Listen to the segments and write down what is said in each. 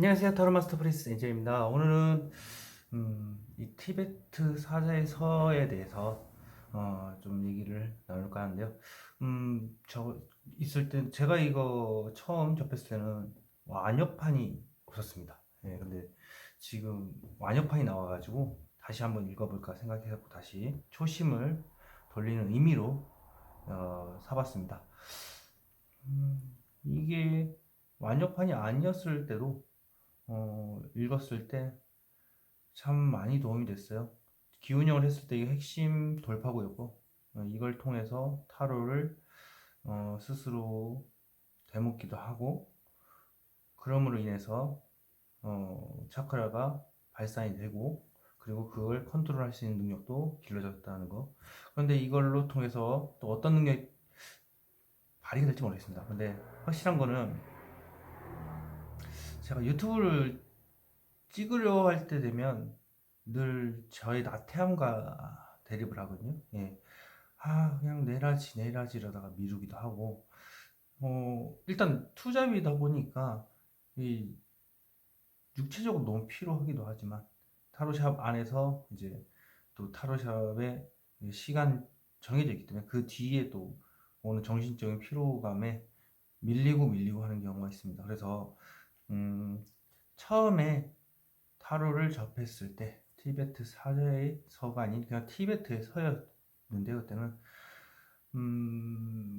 안녕하세요. 타로마스터 프린스 엔젤입니다. 오늘은 이 티베트 사자의 서에 대해서 좀 얘기를 나눌까 하는데요. 저 있을 때 제가 이거 처음 접했을 때는 완여판이 없었습니다. 예, 근데 지금 완여판이 나와가지고 다시 한번 읽어볼까 생각해서 다시 초심을 돌리는 의미로 사봤습니다. 이게 완여판이 아니었을 때도 읽었을 때 참 많이 도움이 됐어요. 기운형을 했을 때 이게 핵심 돌파구였고, 이걸 통해서 타로를 스스로 되묻기도 하고, 그럼으로 인해서 차크라가 발산이 되고, 그리고 그걸 컨트롤할 수 있는 능력도 길러졌다는 거. 그런데 이걸로 통해서 또 어떤 능력이 발휘가 될지 모르겠습니다. 근데 확실한 거는 제가 유튜브를 찍으려 할 때 되면 늘 저의 나태함과 대립을 하거든요. 예. 그냥 내라지 이러다가 미루기도 하고, 일단 투잡이다 보니까 이 육체적으로 너무 피로하기도 하지만 타로샵 안에서 이제 또 타로샵의 시간 정해져 있기 때문에 그 뒤에 또 오는 정신적인 피로감에 밀리고 하는 경우가 있습니다. 그래서 처음에 타로를 접했을 때 티베트 사자의 서가 아닌 그냥 티베트의 서였는데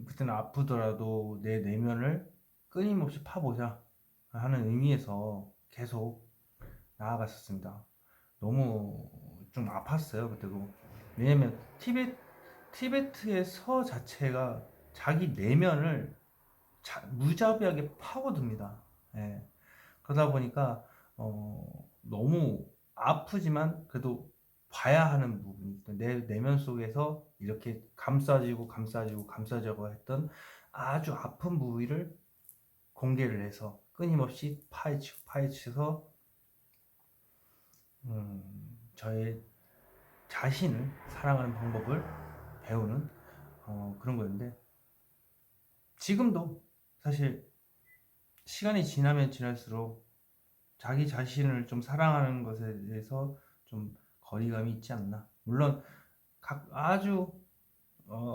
그때는 아프더라도 내 내면을 끊임없이 파보자 하는 의미에서 계속 나아갔었습니다. 너무 좀 아팠어요 그때도. 왜냐면 티베트의 서 자체가 자기 내면을 무자비하게 파고듭니다. 예. 그러다 보니까 너무 아프지만 그래도 봐야 하는 부분이 있어요. 내 내면 속에서 이렇게 감싸지고 했던 아주 아픈 부위를 공개를 해서 끊임없이 파헤쳐서 저의 자신을 사랑하는 방법을 배우는 그런 거였는데, 지금도 사실 시간이 지나면 지날수록 자기 자신을 좀 사랑하는 것에 대해서 좀 거리감이 있지 않나. 물론 아주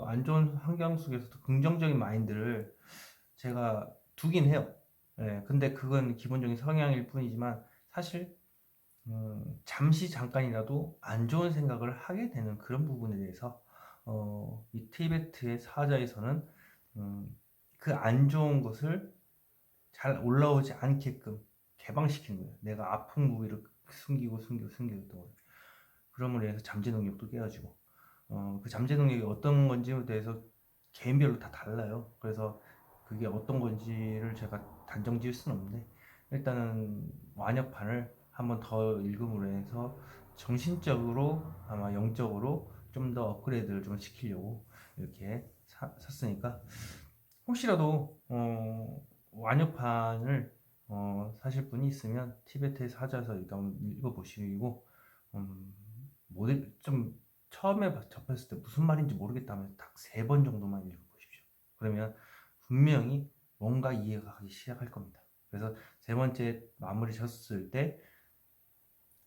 안 좋은 환경 속에서도 긍정적인 마인드를 제가 두긴 해요. 예, 근데 그건 기본적인 성향일 뿐이지만 사실 잠시 잠깐이라도 안 좋은 생각을 하게 되는 그런 부분에 대해서 이 티베트의 사자에서는 그 안 좋은 것을 잘 올라오지 않게끔 개방시키는 거예요. 내가 아픈 부위를 숨기고 또 그럼으로 해서 잠재 능력도 깨가지고 그 잠재 능력이 어떤 건지에 대해서 개인별로 다 달라요. 그래서 그게 어떤 건지를 제가 단정 지을 수는 없는데, 일단은 완역판을 한번 더 읽음으로 해서 정신적으로 아마 영적으로 좀 더 업그레이드를 좀 시키려고 이렇게 샀으니까, 혹시라도 완역판을 사실 분이 있으면 티베트에 사자서 일단 읽어보시고, 좀 처음에 접했을 때 무슨 말인지 모르겠다면 딱 3번 정도만 읽어보십시오. 그러면 분명히 뭔가 이해가 가기 시작할 겁니다. 그래서 3번째 마무리 졌을 때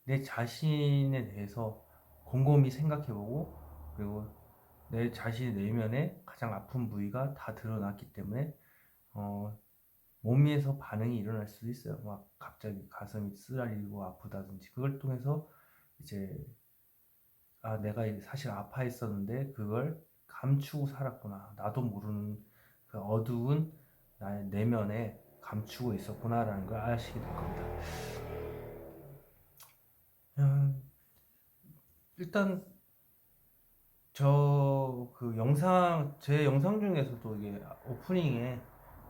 내 자신에 대해서 곰곰이 생각해보고, 그리고 내 자신의 내면에 가장 아픈 부위가 다 드러났기 때문에 몸에서 반응이 일어날 수도 있어요. 막 갑자기 가슴이 쓰라리고 아프다든지. 그걸 통해서 이제 내가 사실 아파했었는데 그걸 감추고 살았구나. 나도 모르는 그 어두운 나의 내면에 감추고 있었구나라는 걸 아시게 될 겁니다. 음, 일단 제 영상 중에서도 이게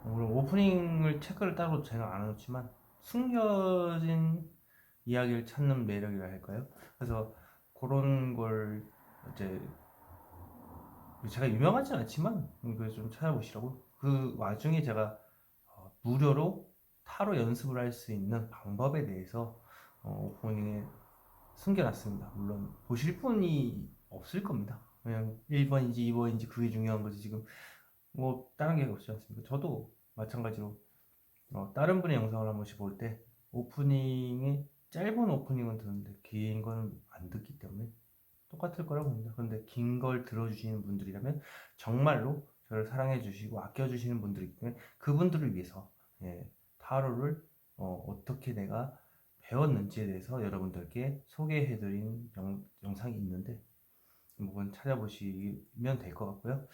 물론 오프닝을 체크를 따로 제가 안 해놓지만 숨겨진 이야기를 찾는 매력이라 할까요? 그래서 그런 걸 이제 제가 유명하진 않지만 그걸 좀 찾아보시라고. 그 와중에 제가 무료로 타로 연습을 할 수 있는 방법에 대해서 오프닝에 숨겨놨습니다. 물론 보실 분이 없을 겁니다. 그냥 1번인지 2번인지 그게 중요한 거지, 지금 뭐 다른 게 없지 않습니까? 저도 마찬가지로 다른 분의 영상을 한 번씩 볼 때 오프닝이 짧은 오프닝은 듣는데 긴 거는 안 듣기 때문에 똑같을 거라고 봅니다. 그런데 긴 걸 들어주시는 분들이라면 정말로 저를 사랑해 주시고 아껴 주시는 분들이기 때문에 그분들을 위해서 타로를 어떻게 내가 배웠는지에 대해서 여러분들께 소개해드린 영상이 있는데 한번 찾아보시면 될 것 같고요.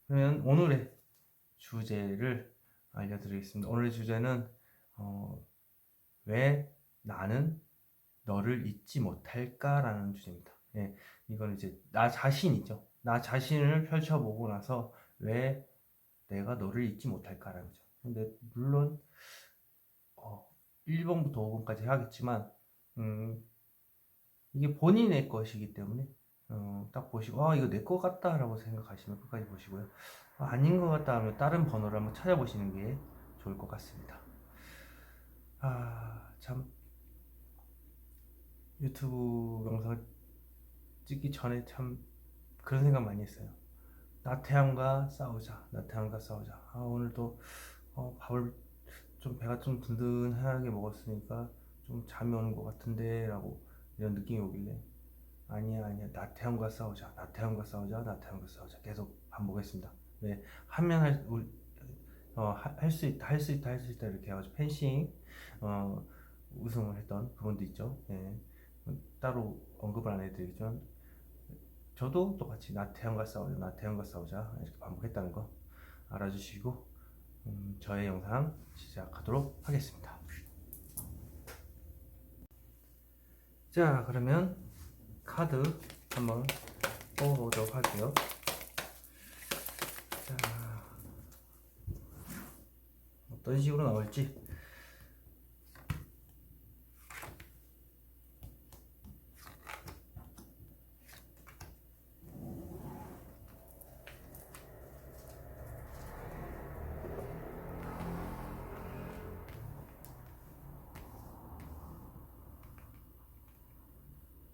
그러면 오늘의 주제를 알려드리겠습니다. 오늘의 주제는 왜 나는 너를 잊지 못할까라는 주제입니다. 이건 이제 나 자신이죠. 나 자신을 펼쳐보고 나서 왜 내가 너를 잊지 못할까라는 거죠. 근데 물론 1번부터 5번까지 하겠지만 이게 본인의 것이기 때문에 딱 보시고 이거 내 것 같다 라고 생각하시면 끝까지 보시고요. 아닌 것 같다 하면 다른 번호를 한번 찾아보시는 게 좋을 것 같습니다. 참 유튜브 영상을 찍기 전에 참 그런 생각 많이 했어요. 나태함과 싸우자. 나태함과 싸우자. 오늘도 밥을 좀 배가 좀 든든하게 먹었으니까 좀 잠이 오는 것 같은데 라고 이런 느낌이 오길래 아니야 나태함과 싸우자. 나태함과 싸우자. 나태함과 싸우자. 계속 반복했습니다. 네, 하면 할 수 있다 할 수 있다 할 수 있다 이렇게 해가지고 펜싱 우승을 했던 그분도 있죠. 따로 언급을 안 해드리지만 저도 똑같이 나태함과 싸우자 나태함과 싸우자 이렇게 반복했다는 거 알아주시고 저의 영상 시작하도록 하겠습니다. 자, 그러면 카드 한번 뽑아보도록 할게요. 자, 어떤 식으로 나올지.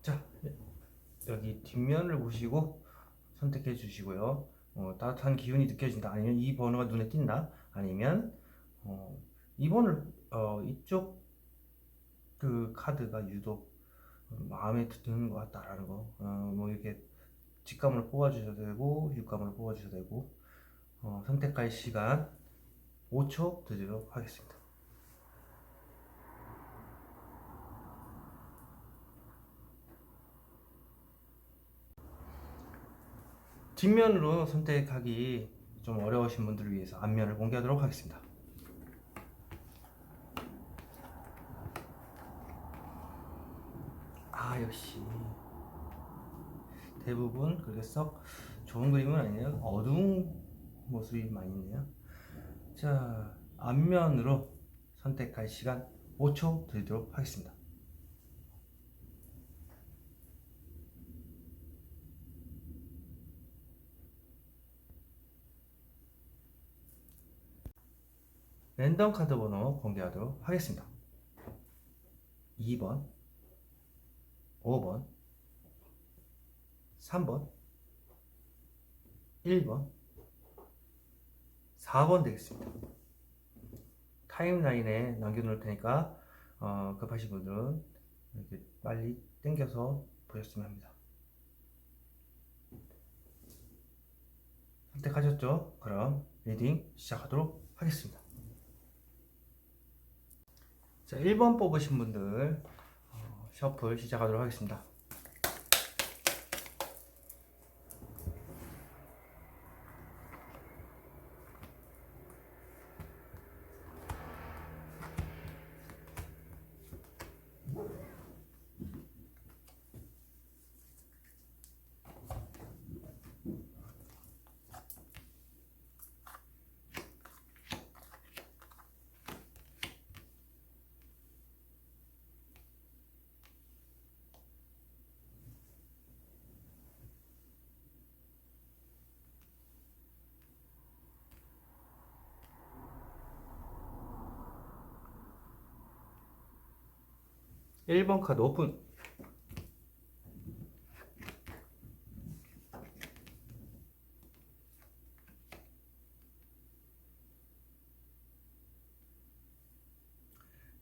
자, 여기 뒷면을 보시고 선택해 주시고요. 따뜻한 기운이 느껴진다. 아니면 이 번호가 눈에 띈다. 아니면 2번을 이쪽 그 카드가 유독 마음에 드는 것 같다라는 거. 뭐 이렇게 직감을 뽑아주셔도 되고 육감을 뽑아주셔도 되고 선택할 시간 5초 드리도록 하겠습니다. 뒷면으로 선택하기 좀 어려우신 분들을 위해서 앞면을 공개하도록 하겠습니다. 역시 대부분 그렇게 썩 좋은 그림은 아니에요. 어두운 모습이 많이 있네요. 자, 앞면으로 선택할 시간 5초 드리도록 하겠습니다. 랜덤 카드 번호 공개하도록 하겠습니다. 2번, 5번, 3번, 1번, 4번 되겠습니다. 타임라인에 남겨놓을 테니까 급하신 분들은 이렇게 빨리 당겨서 보셨으면 합니다. 선택하셨죠? 그럼 리딩 시작하도록 하겠습니다. 자, 1번 뽑으신 분들 셔플 시작하도록 하겠습니다. 일 번 카드 오픈.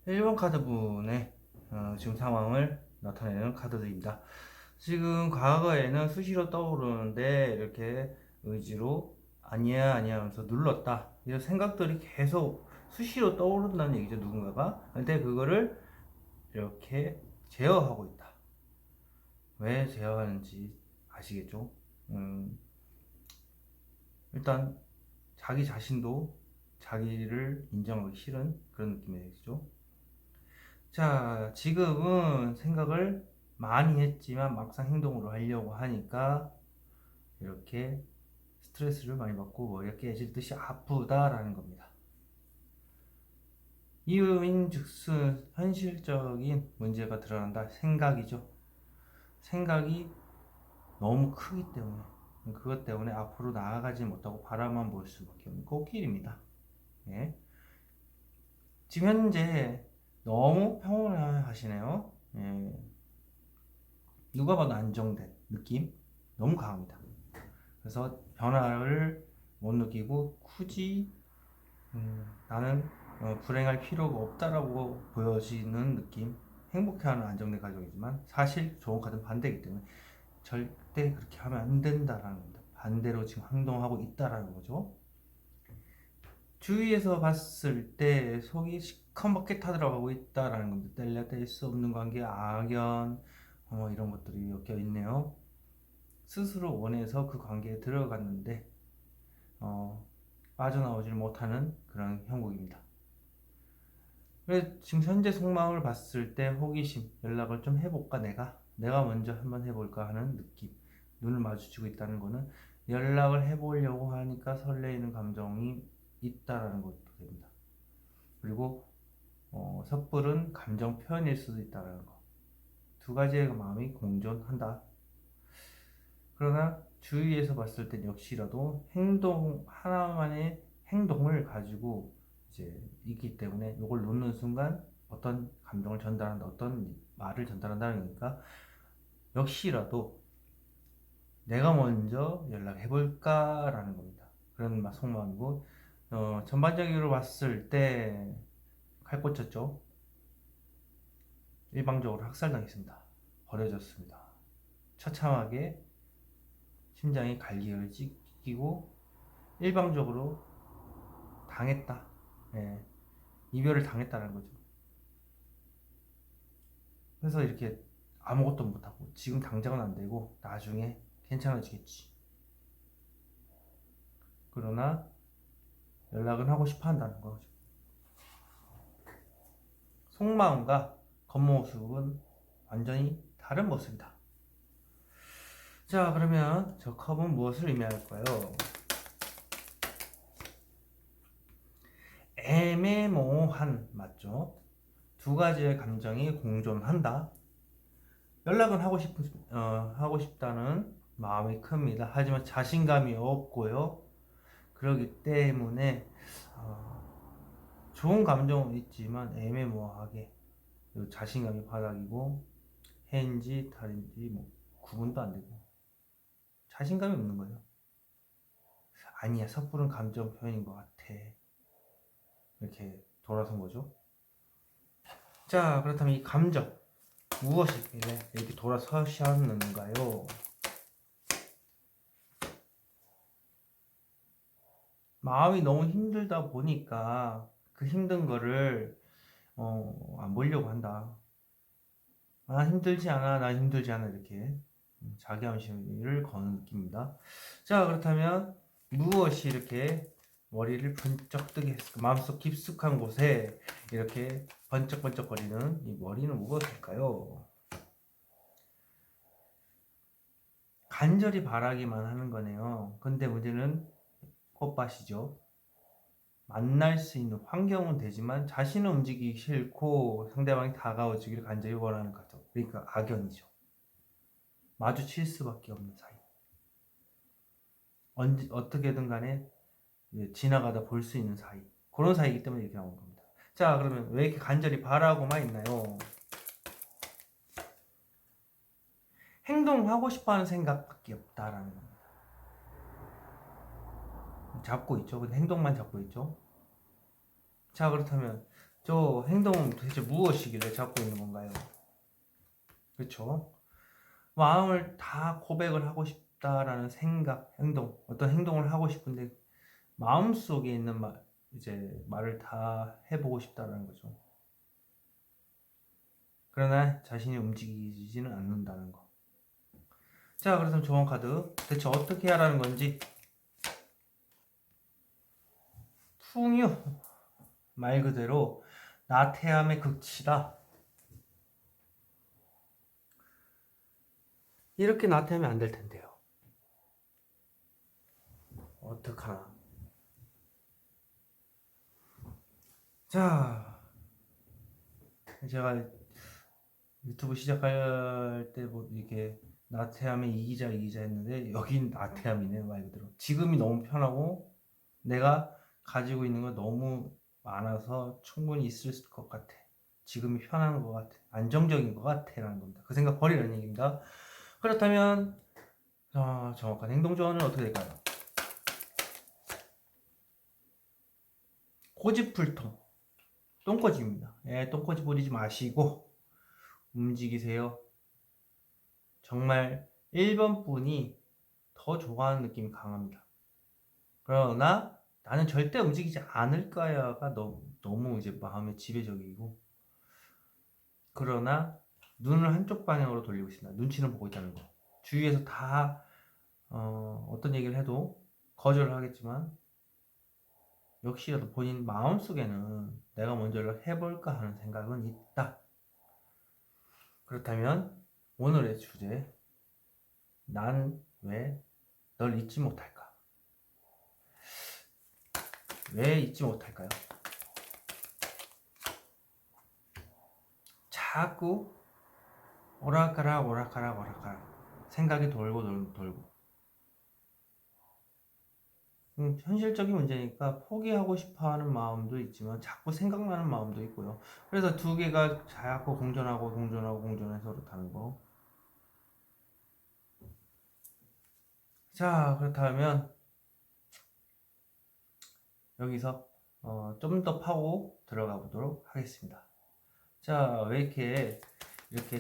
1번 카드분의 지금 상황을 나타내는 카드들입니다. 지금 과거에는 수시로 떠오르는데 이렇게 의지로 아니야 아니야 하면서 눌렀다, 이런 생각들이 계속 수시로 떠오른다는 얘기죠, 누군가가. 근데 그거를 이렇게 제어하고 있다. 왜 제어하는지 아시겠죠? 일단 자기 자신도 자기를 인정하기 싫은 그런 느낌이죠. 자, 지금은 생각을 많이 했지만 막상 행동으로 하려고 하니까 이렇게 스트레스를 많이 받고 머리가 깨질 듯이 아프다라는 겁니다. 이유인즉슨 현실적인 문제가 드러난다. 생각이죠. 생각이 너무 크기 때문에, 그것 때문에 앞으로 나아가지 못하고 바라만 볼 수밖에 없는 꽃길입니다. 예. 지금 현재 너무 평온하시네요. 예. 누가 봐도 안정된 느낌 너무 강합니다. 그래서 변화를 못 느끼고 굳이 나는 불행할 필요가 없다라고 보여지는 느낌, 행복해하는 안정된 가족이지만 사실 좋은 카드는 반대이기 때문에 절대 그렇게 하면 안 된다라는 겁니다. 반대로 지금 행동하고 있다라는 거죠. 주위에서 봤을 때 속이 시커멓게 타들어가고 있다라는 겁니다. 뗄래야 뗄 수 없는 관계, 악연, 이런 것들이 엮여 있네요. 스스로 원해서 그 관계에 들어갔는데 빠져나오질 못하는 그런 형국입니다. 그래서 지금 현재 속마음을 봤을 때 호기심, 연락을 좀 해볼까, 내가 먼저 한번 해볼까 하는 느낌, 눈을 마주치고 있다는 거는 연락을 해보려고 하니까 설레이는 감정이 있다라는 것도 됩니다. 그리고 섣부른 감정 표현일 수도 있다는 거, 두 가지의 마음이 공존한다. 그러나 주위에서 봤을 땐 역시라도 행동 하나만의 행동을 가지고 이제 있기 때문에 이걸 놓는 순간 어떤 감정을 전달한다, 어떤 말을 전달한다는 거니까 역시라도 내가 먼저 연락해 볼까라는 겁니다. 그런 속마음이고, 전반적으로 봤을 때 칼 꽂혔죠. 일방적으로 학살당했습니다. 버려졌습니다. 처참하게 심장이 갈기를 찢기고 일방적으로 당했다. 예, 이별을 당했다는 거죠. 그래서 이렇게 아무것도 못하고 지금 당장은 안 되고 나중에 괜찮아지겠지. 그러나 연락은 하고 싶어 한다는 거죠. 속마음과 겉모습은 완전히 다른 모습이다. 자, 그러면 저 컵은 무엇을 의미할까요? 애매모호한, 맞죠? 두 가지의 감정이 공존한다. 연락은 하고 싶다는 마음이 큽니다. 하지만 자신감이 없고요. 그렇기 때문에 좋은 감정은 있지만 애매모호하게, 자신감이 바닥이고 해인지 달인지 구분도 안 되고 자신감이 없는 거예요. 아니야, 섣부른 감정 표현인 것 같아. 이렇게 돌아선 거죠. 자, 그렇다면 이 감정 무엇이길래 이렇게 돌아서셨는가요? 마음이 너무 힘들다 보니까 그 힘든 거를 안 보려고 한다. 힘들지 않아, 나 힘들지 않아, 이렇게 자기 암시를 거는 느낌입니다. 자, 그렇다면 무엇이 이렇게 머리를 번쩍 뜨게 했을까? 마음속 깊숙한 곳에 이렇게 번쩍번쩍거리는 이 머리는 무엇일까요? 간절히 바라기만 하는 거네요. 근데 문제는 꽃밭이죠. 만날 수 있는 환경은 되지만 자신은 움직이기 싫고 상대방이 다가오지기를 간절히 원하는 거죠. 그러니까 악연이죠. 마주칠 수밖에 없는 사이. 어떻게든 간에 지나가다 볼 수 있는 사이. 그런 사이이기 때문에 이렇게 나온 겁니다. 자, 그러면 왜 이렇게 간절히 바라고만 있나요? 행동하고 싶어 하는 생각밖에 없다라는 겁니다. 잡고 있죠. 근데 행동만 잡고 있죠. 자, 그렇다면 저 행동은 도대체 무엇이길래 잡고 있는 건가요? 그렇죠? 마음을 다 고백을 하고 싶다라는 생각, 행동, 어떤 행동을 하고 싶은데 마음속에 있는 이제 말을 다 해보고 싶다라는 거죠. 그러나 자신이 움직이지는 않는다는 거. 자, 그래서 조언 카드 대체 어떻게 하라는 건지. 풍요, 말 그대로 나태함의 극치다. 이렇게 나태하면 안 될 텐데요. 어떡하나. 자, 제가 유튜브 시작할 때 뭐 이렇게 나태함의 이기자 했는데 여긴 나태함이네. 말 그대로 지금이 너무 편하고 내가 가지고 있는 거 너무 많아서 충분히 있을 것 같아. 지금이 편한 것 같아. 안정적인 것 같아 라는 겁니다. 그 생각 버리라는 얘기입니다. 그렇다면 정확한 행동 조언은 어떻게 될까요? 고집불통, 똥꼬집입니다. 예, 똥꼬집 부리지 마시고 움직이세요. 정말 1번 분이 더 좋아하는 느낌이 강합니다. 그러나 나는 절대 움직이지 않을 거야가 너무 이제 마음의 지배적이고, 그러나 눈을 한쪽 방향으로 돌리고 있습니다. 눈치는 보고 있다는 거. 주위에서 다 어떤 얘기를 해도 거절을 하겠지만 역시라도 본인 마음속에는 내가 먼저 해볼까 하는 생각은 있다. 그렇다면 오늘의 주제, 난 왜 널 잊지 못할까? 왜 잊지 못할까요? 자꾸 오락가락 생각이 돌고 현실적인 문제니까 포기하고 싶어하는 마음도 있지만 자꾸 생각나는 마음도 있고요. 그래서 두 개가 자꾸 공존해서 그렇다는 거. 자, 그렇다면 여기서 좀 더 파고 들어가 보도록 하겠습니다. 자, 왜 이렇게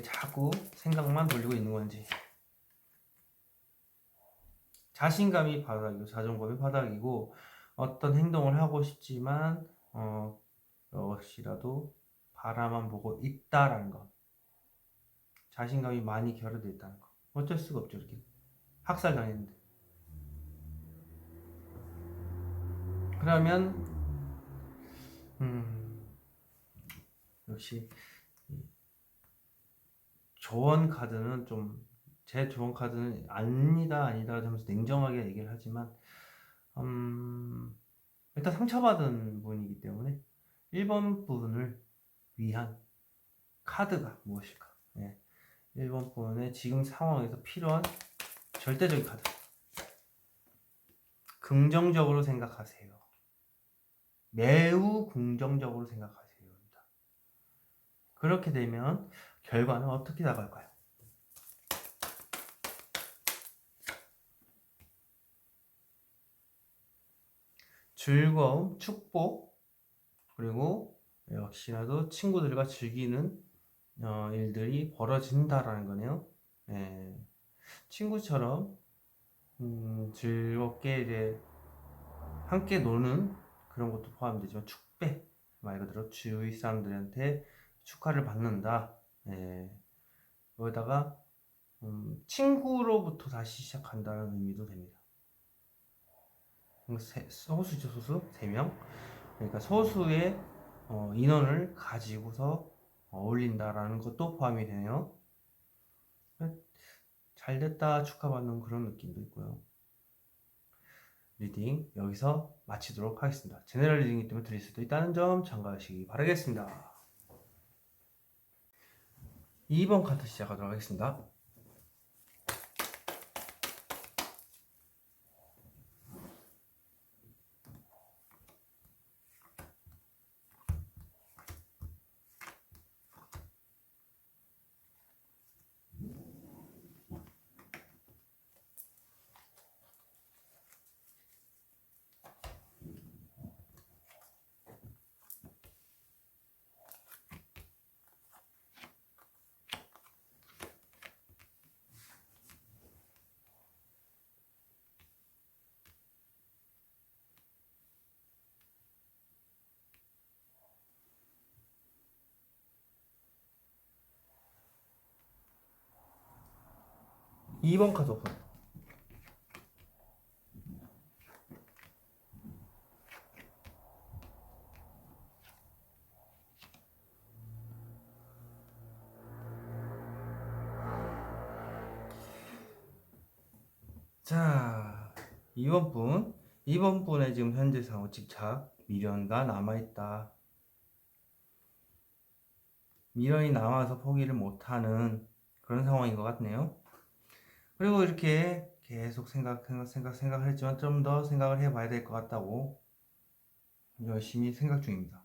자꾸 생각만 돌리고 있는 건지. 자신감이 바닥이고 자존감이 바닥이고 어떤 행동을 하고 싶지만 역시라도 바라만 보고 있다라는 것. 자신감이 많이 결여되어 있다는 거. 어쩔 수가 없죠. 이렇게 학살당했는데. 그러면 역시 조언 카드는 제 조언 카드는 아니다 하면서 냉정하게 얘기를 하지만 일단 상처받은 분이기 때문에 1번 분을 위한 카드가 무엇일까? 네. 1번 분의 지금 상황에서 필요한 절대적인 카드. 긍정적으로 생각하세요. 매우 긍정적으로 생각하세요. 그렇게 되면 결과는 어떻게 나갈까요? 즐거움, 축복, 그리고 역시나도 친구들과 즐기는 일들이 벌어진다라는 거네요. 예, 친구처럼 즐겁게 이제 함께 노는 그런 것도 포함되지만 축배, 말 그대로 주위 사람들한테 축하를 받는다. 예, 거기다가 친구로부터 다시 시작한다는 의미도 됩니다. 소수죠, 소수? 3명? 그러니까 소수의 인원을 가지고서 어울린다라는 것도 포함이 되네요. 잘 됐다 축하받는 그런 느낌도 있고요. 리딩 여기서 마치도록 하겠습니다. 제너럴 리딩이기 때문에 드릴 수도 있다는 점 참고하시기 바라겠습니다. 2번 카드 시작하도록 하겠습니다. 2번 카드 오픈. 자, 2번 분의 지금 현재 상황 집착, 미련가 남아있다. 미련이 남아서 포기를 못하는 그런 상황인 것 같네요. 그리고 이렇게 계속 생각을 했지만 좀 더 생각을 해봐야 될 것 같다고 열심히 생각 중입니다.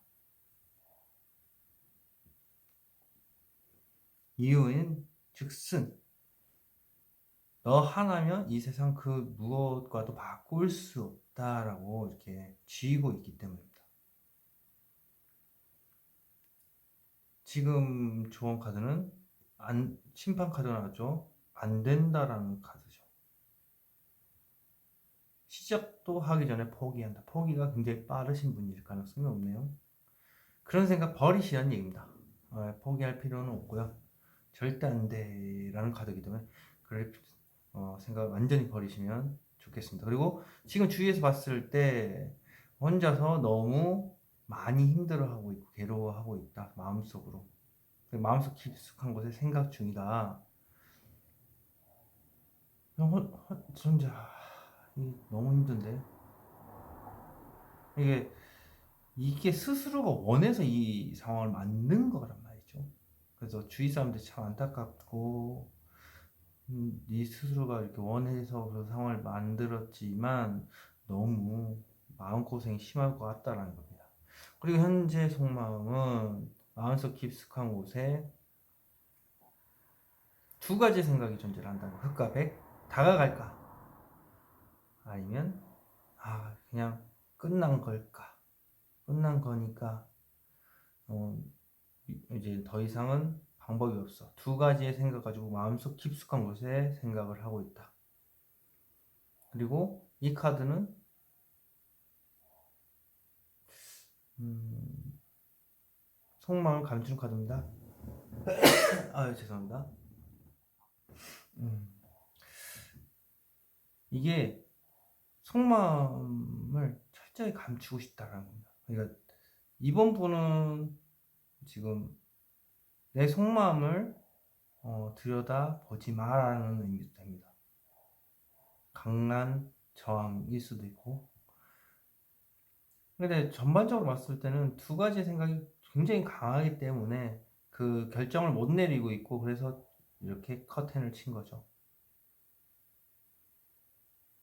이유는 즉슨 너 하나면 이 세상 그 무엇과도 바꿀 수 없다라고 이렇게 쥐고 있기 때문입니다. 지금 조언 카드는 심판 카드 나왔죠. 안 된다라는 카드죠. 시작도 하기 전에 포기한다. 포기가 굉장히 빠르신 분일 가능성이 없네요. 그런 생각 버리시라는 얘기입니다. 포기할 필요는 없고요. 절대 안 돼라는 카드이기 때문에 그럴 생각 완전히 버리시면 좋겠습니다. 그리고 지금 주위에서 봤을 때 혼자서 너무 많이 힘들어하고 있고 괴로워하고 있다. 마음속으로. 마음속 깊숙한 곳에 생각 중이다. 혼자 너무 힘든데 이게 스스로가 원해서 이 상황을 만든 거란 말이죠. 그래서 주위 사람들이 참 안타깝고 네 스스로가 이렇게 원해서 그 상황을 만들었지만 너무 마음고생이 심할 것 같다라는 겁니다. 그리고 현재 속마음은 마음속 깊숙한 곳에 두 가지 생각이 존재를 한다는 거예요. 흑과 백, 다가갈까? 아니면 그냥 끝난 걸까? 끝난 거니까 이제 더 이상은 방법이 없어. 두 가지의 생각 가지고 마음속 깊숙한 곳에 생각을 하고 있다. 그리고 이 카드는 속마음을 감추는 카드입니다. 죄송합니다. 이게 속마음을 철저히 감추고 싶다라는 겁니다. 그러니까 이번 분은 지금 내 속마음을 들여다보지 마라는 의미도 됩니다. 강란 저항일 수도 있고. 근데 전반적으로 봤을 때는 두 가지 생각이 굉장히 강하기 때문에 그 결정을 못 내리고 있고, 그래서 이렇게 커튼을 친 거죠.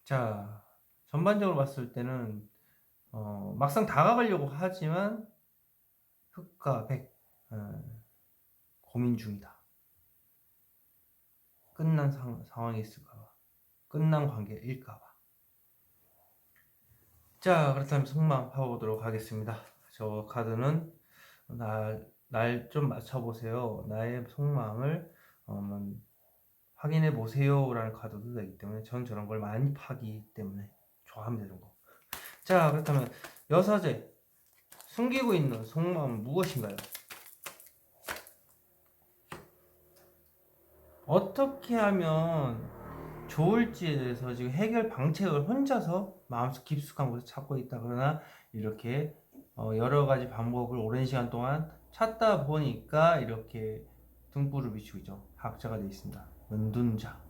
자, 전반적으로 봤을 때는 막상 다가가려고 하지만 흑과 백 고민 중이다. 끝난 상황이 있을까봐, 끝난 관계일까봐. 자, 그렇다면 속마음 파보도록 하겠습니다. 저 카드는 날 좀 맞춰보세요. 나의 속마음을 확인해 보세요 라는 카드도 되기 때문에 전 저런 걸 많이 파기 때문에 좋아합니다. 이런 거. 자, 그렇다면 여사제 숨기고 있는 속마음은 무엇인가요? 어떻게 하면 좋을지에 대해서 지금 해결 방책을 혼자서 마음속 깊숙한 곳에 찾고 있다. 그러나 이렇게 여러 가지 방법을 오랜 시간 동안 찾다 보니까 이렇게 등불을 비추고 있죠. 학자가 되어 있습니다. 은둔자.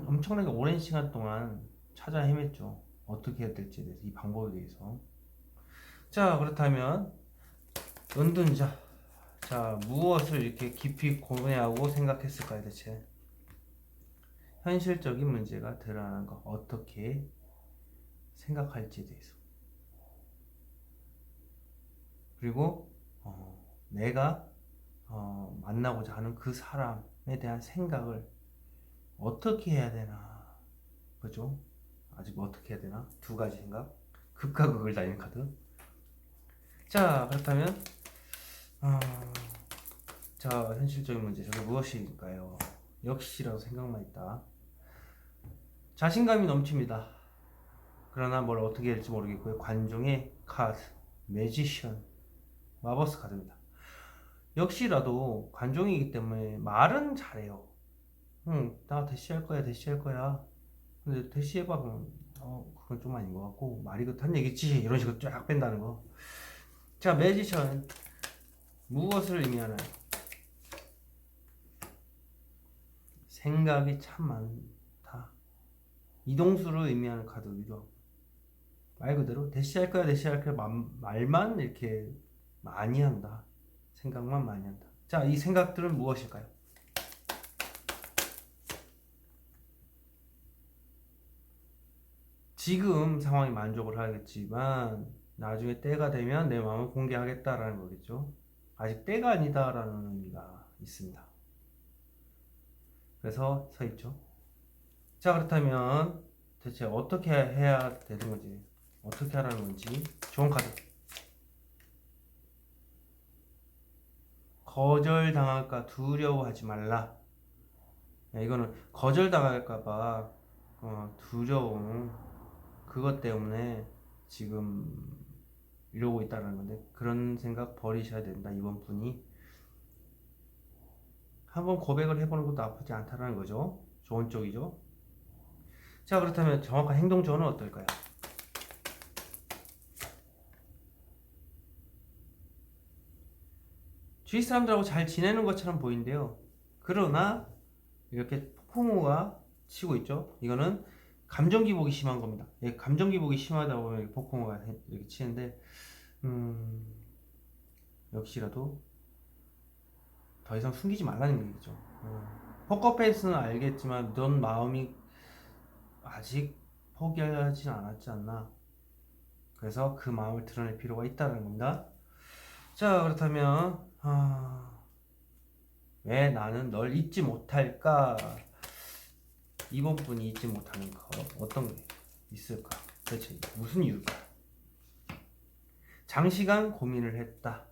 엄청나게 오랜 시간 동안 찾아 헤맸죠. 어떻게 해야 될지에 대해서, 이 방법에 대해서. 자, 그렇다면 은둔자. 자, 무엇을 이렇게 깊이 고민하고 생각했을까요, 대체? 현실적인 문제가 드러나는 것, 어떻게 생각할지에 대해서. 그리고 내가 만나고자 하는 그 사람에 대한 생각을 어떻게 해야 되나, 그죠? 아직 어떻게 해야 되나? 두 가지 생각. 극과 극을 달린 카드. 자, 그렇다면 자, 현실적인 문제, 저게 무엇일까요? 역시라도 생각만 있다. 자신감이 넘칩니다. 그러나 뭘 어떻게 해야 될지 모르겠고요. 관종의 카드, 매지션, 마법스 카드입니다. 역시라도 관종이기 때문에 말은 잘해요. 응, 나 대시할 거야, 대시할 거야. 근데 대시해봐, 그럼. 그건 좀 아닌 것 같고, 말이 그딴 얘기지. 이런 식으로 쫙 뺀다는 거. 자, 매지션. 무엇을 의미하나요? 생각이 참 많다. 이동수를 의미하는 카드이기도 하고. 말 그대로 대시할 거야, 대시할 거야. 말만 이렇게 많이 한다. 생각만 많이 한다. 자, 이 생각들은 무엇일까요? 지금 상황이 만족을 하겠지만 나중에 때가 되면 내 마음을 공개하겠다라는 거겠죠. 아직 때가 아니다라는 의미가 있습니다. 그래서 서 있죠. 자, 그렇다면 대체 어떻게 해야 되는 건지, 어떻게 하라는 건지. 좋은 카드. 거절당할까 두려워하지 말라. 이거는 거절당할까봐 두려움, 그것 때문에 지금 이러고 있다는 건데, 그런 생각 버리셔야 된다. 이번 분이 한번 고백을 해보는 것도 나쁘지 않다는 거죠. 좋은 쪽이죠. 자, 그렇다면 정확한 행동 조언은 어떨까요? 주위 사람들하고 잘 지내는 것처럼 보이는데요. 그러나 이렇게 폭풍우가 치고 있죠. 이거는 감정 기복이 심한 겁니다. 예, 감정 기복이 심하다 보면 폭풍우가 이렇게 치는데, 역시라도 더 이상 숨기지 말라는 얘기죠. 포커페이스는 알겠지만 넌 마음이 아직 포기하진 않았지 않나. 그래서 그 마음을 드러낼 필요가 있다는 겁니다. 자, 그렇다면 왜 나는 널 잊지 못할까? 이번 분이 잊지 못하는 거 어떤 게 있을까? 대체 무슨 이유일까? 장시간 고민을 했다.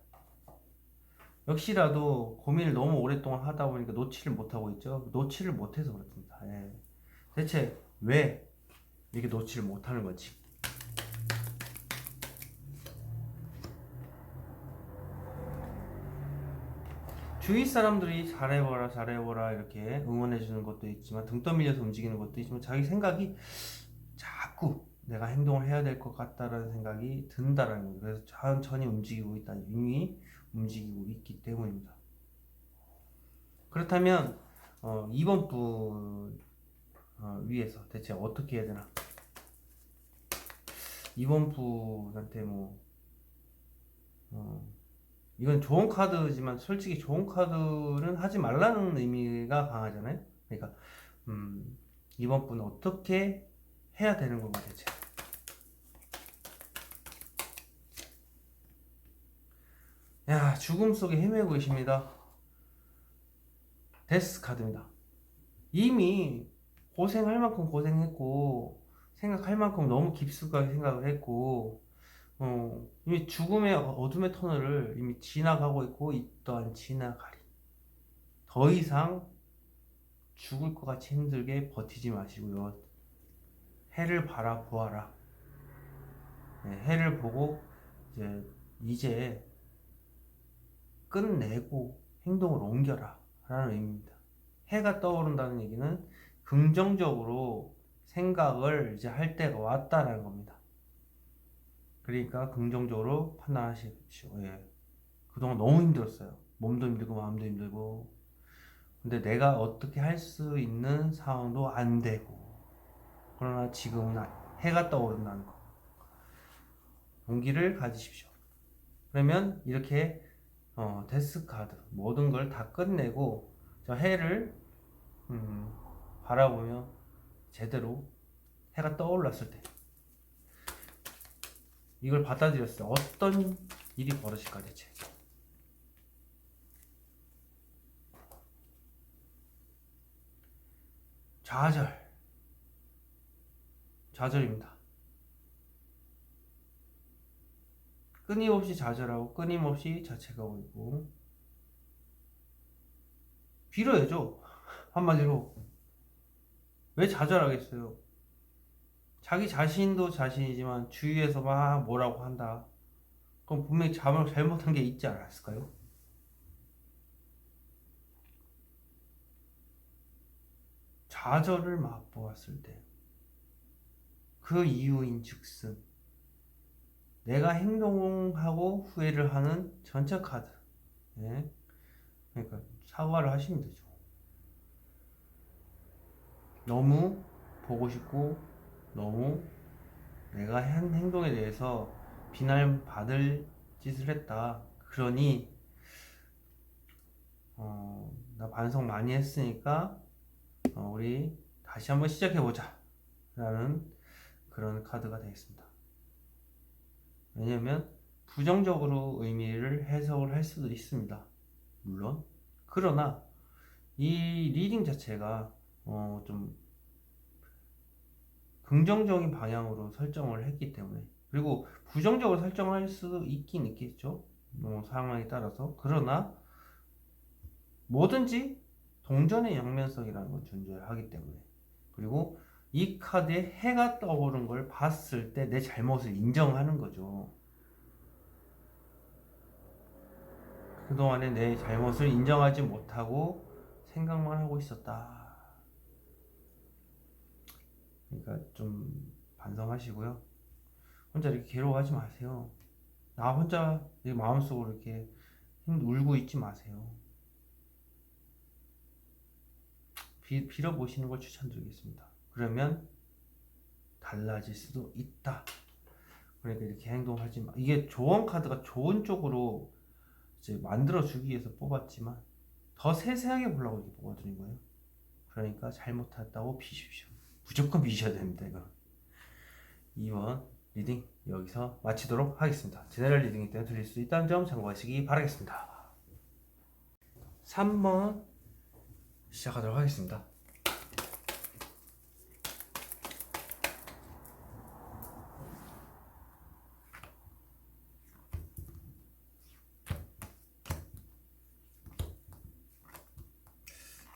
역시라도 고민을 너무 오랫동안 하다 보니까 놓지를 못하고 있죠. 놓지를 못해서 그렇습니다. 예. 대체 왜 이렇게 놓지를 못하는 건지. 주위 사람들이 잘해보라 잘해보라 이렇게 응원해주는 것도 있지만, 등 떠밀려서 움직이는 것도 있지만, 자기 생각이 자꾸 내가 행동을 해야 될 것 같다라는 생각이 든다라는 거예요. 그래서 천천히 움직이고 있다. 이미 움직이고 있기 때문입니다. 그렇다면 이번 분 위해서 대체 어떻게 해야 되나? 이번 분한테 이건 좋은 카드지만, 솔직히 좋은 카드는 하지 말라는 의미가 강하잖아요. 그러니까 이번 분은 어떻게 해야 되는 건가 대체. 야, 죽음 속에 헤매고 계십니다. 데스 카드입니다. 이미 고생할 만큼 고생했고, 생각할 만큼 너무 깊숙하게 생각을 했고, 이미 죽음의 어둠의 터널을 이미 지나가고 있고, 이 또한 지나가리. 더 이상 죽을 것 같이 힘들게 버티지 마시고요. 해를 바라보아라. 네, 해를 보고 이제 끝내고 행동을 옮겨라 라는 의미입니다. 해가 떠오른다는 얘기는 긍정적으로 생각을 이제 할 때가 왔다라는 겁니다. 그러니까 긍정적으로 판단하십시오. 예. 그동안 너무 힘들었어요. 몸도 힘들고 마음도 힘들고, 근데 내가 어떻게 할 수 있는 상황도 안 되고, 그러나 지금은 해가 떠오른다는 거, 용기를 가지십시오. 그러면 이렇게 데스 카드 모든 걸 다 끝내고 저 해를 바라보며 제대로 해가 떠올랐을 때, 이걸 받아들였을 때 어떤 일이 벌어질까 대체. 좌절입니다. 끊임없이 좌절하고 끊임없이 자책하고 있고, 빌어야죠. 한마디로 왜 좌절하겠어요? 자기 자신도 자신이지만 주위에서 막 뭐라고 한다. 그럼 분명히 잘못한 게 있지 않았을까요? 좌절을 맛보았을 때 그 이유인 즉슨 내가 행동하고 후회를 하는 전체 카드. 예? 그러니까 사과를 하시면 되죠. 너무 보고 싶고 너무 내가 한 행동에 대해서 비난받을 짓을 했다. 그러니 나 반성 많이 했으니까 우리 다시 한번 시작해보자 라는 그런 카드가 되겠습니다. 왜냐면 부정적으로 의미를 해석을 할 수도 있습니다. 물론 그러나 이 리딩 자체가 좀 긍정적인 방향으로 설정을 했기 때문에, 그리고 부정적으로 설정할 수도 있긴 있겠죠. 상황에 따라서. 그러나 뭐든지 동전의 양면성이라는 걸 존재하기 때문에, 그리고 이 카드에 해가 떠오른 걸 봤을 때 내 잘못을 인정하는 거죠. 그동안에 내 잘못을 인정하지 못하고 생각만 하고 있었다. 그러니까 좀 반성하시고요. 혼자 이렇게 괴로워하지 마세요. 나 혼자 내 마음속으로 이렇게 울고 있지 마세요. 빌어보시는 걸 추천드리겠습니다. 그러면 달라질 수도 있다. 그러니까 이렇게 행동하지 마. 이게 조언 카드가 좋은 쪽으로 이제 만들어주기 위해서 뽑았지만 더 세세하게 보려고 이렇게 뽑아드린 거예요. 그러니까 잘못했다고 비십시오. 무조건 비셔야 됩니다. 이거 2번 리딩 여기서 마치도록 하겠습니다. 제네럴 리딩이 때문에 드릴 수 있다는 점 참고하시기 바라겠습니다. 3번 시작하도록 하겠습니다.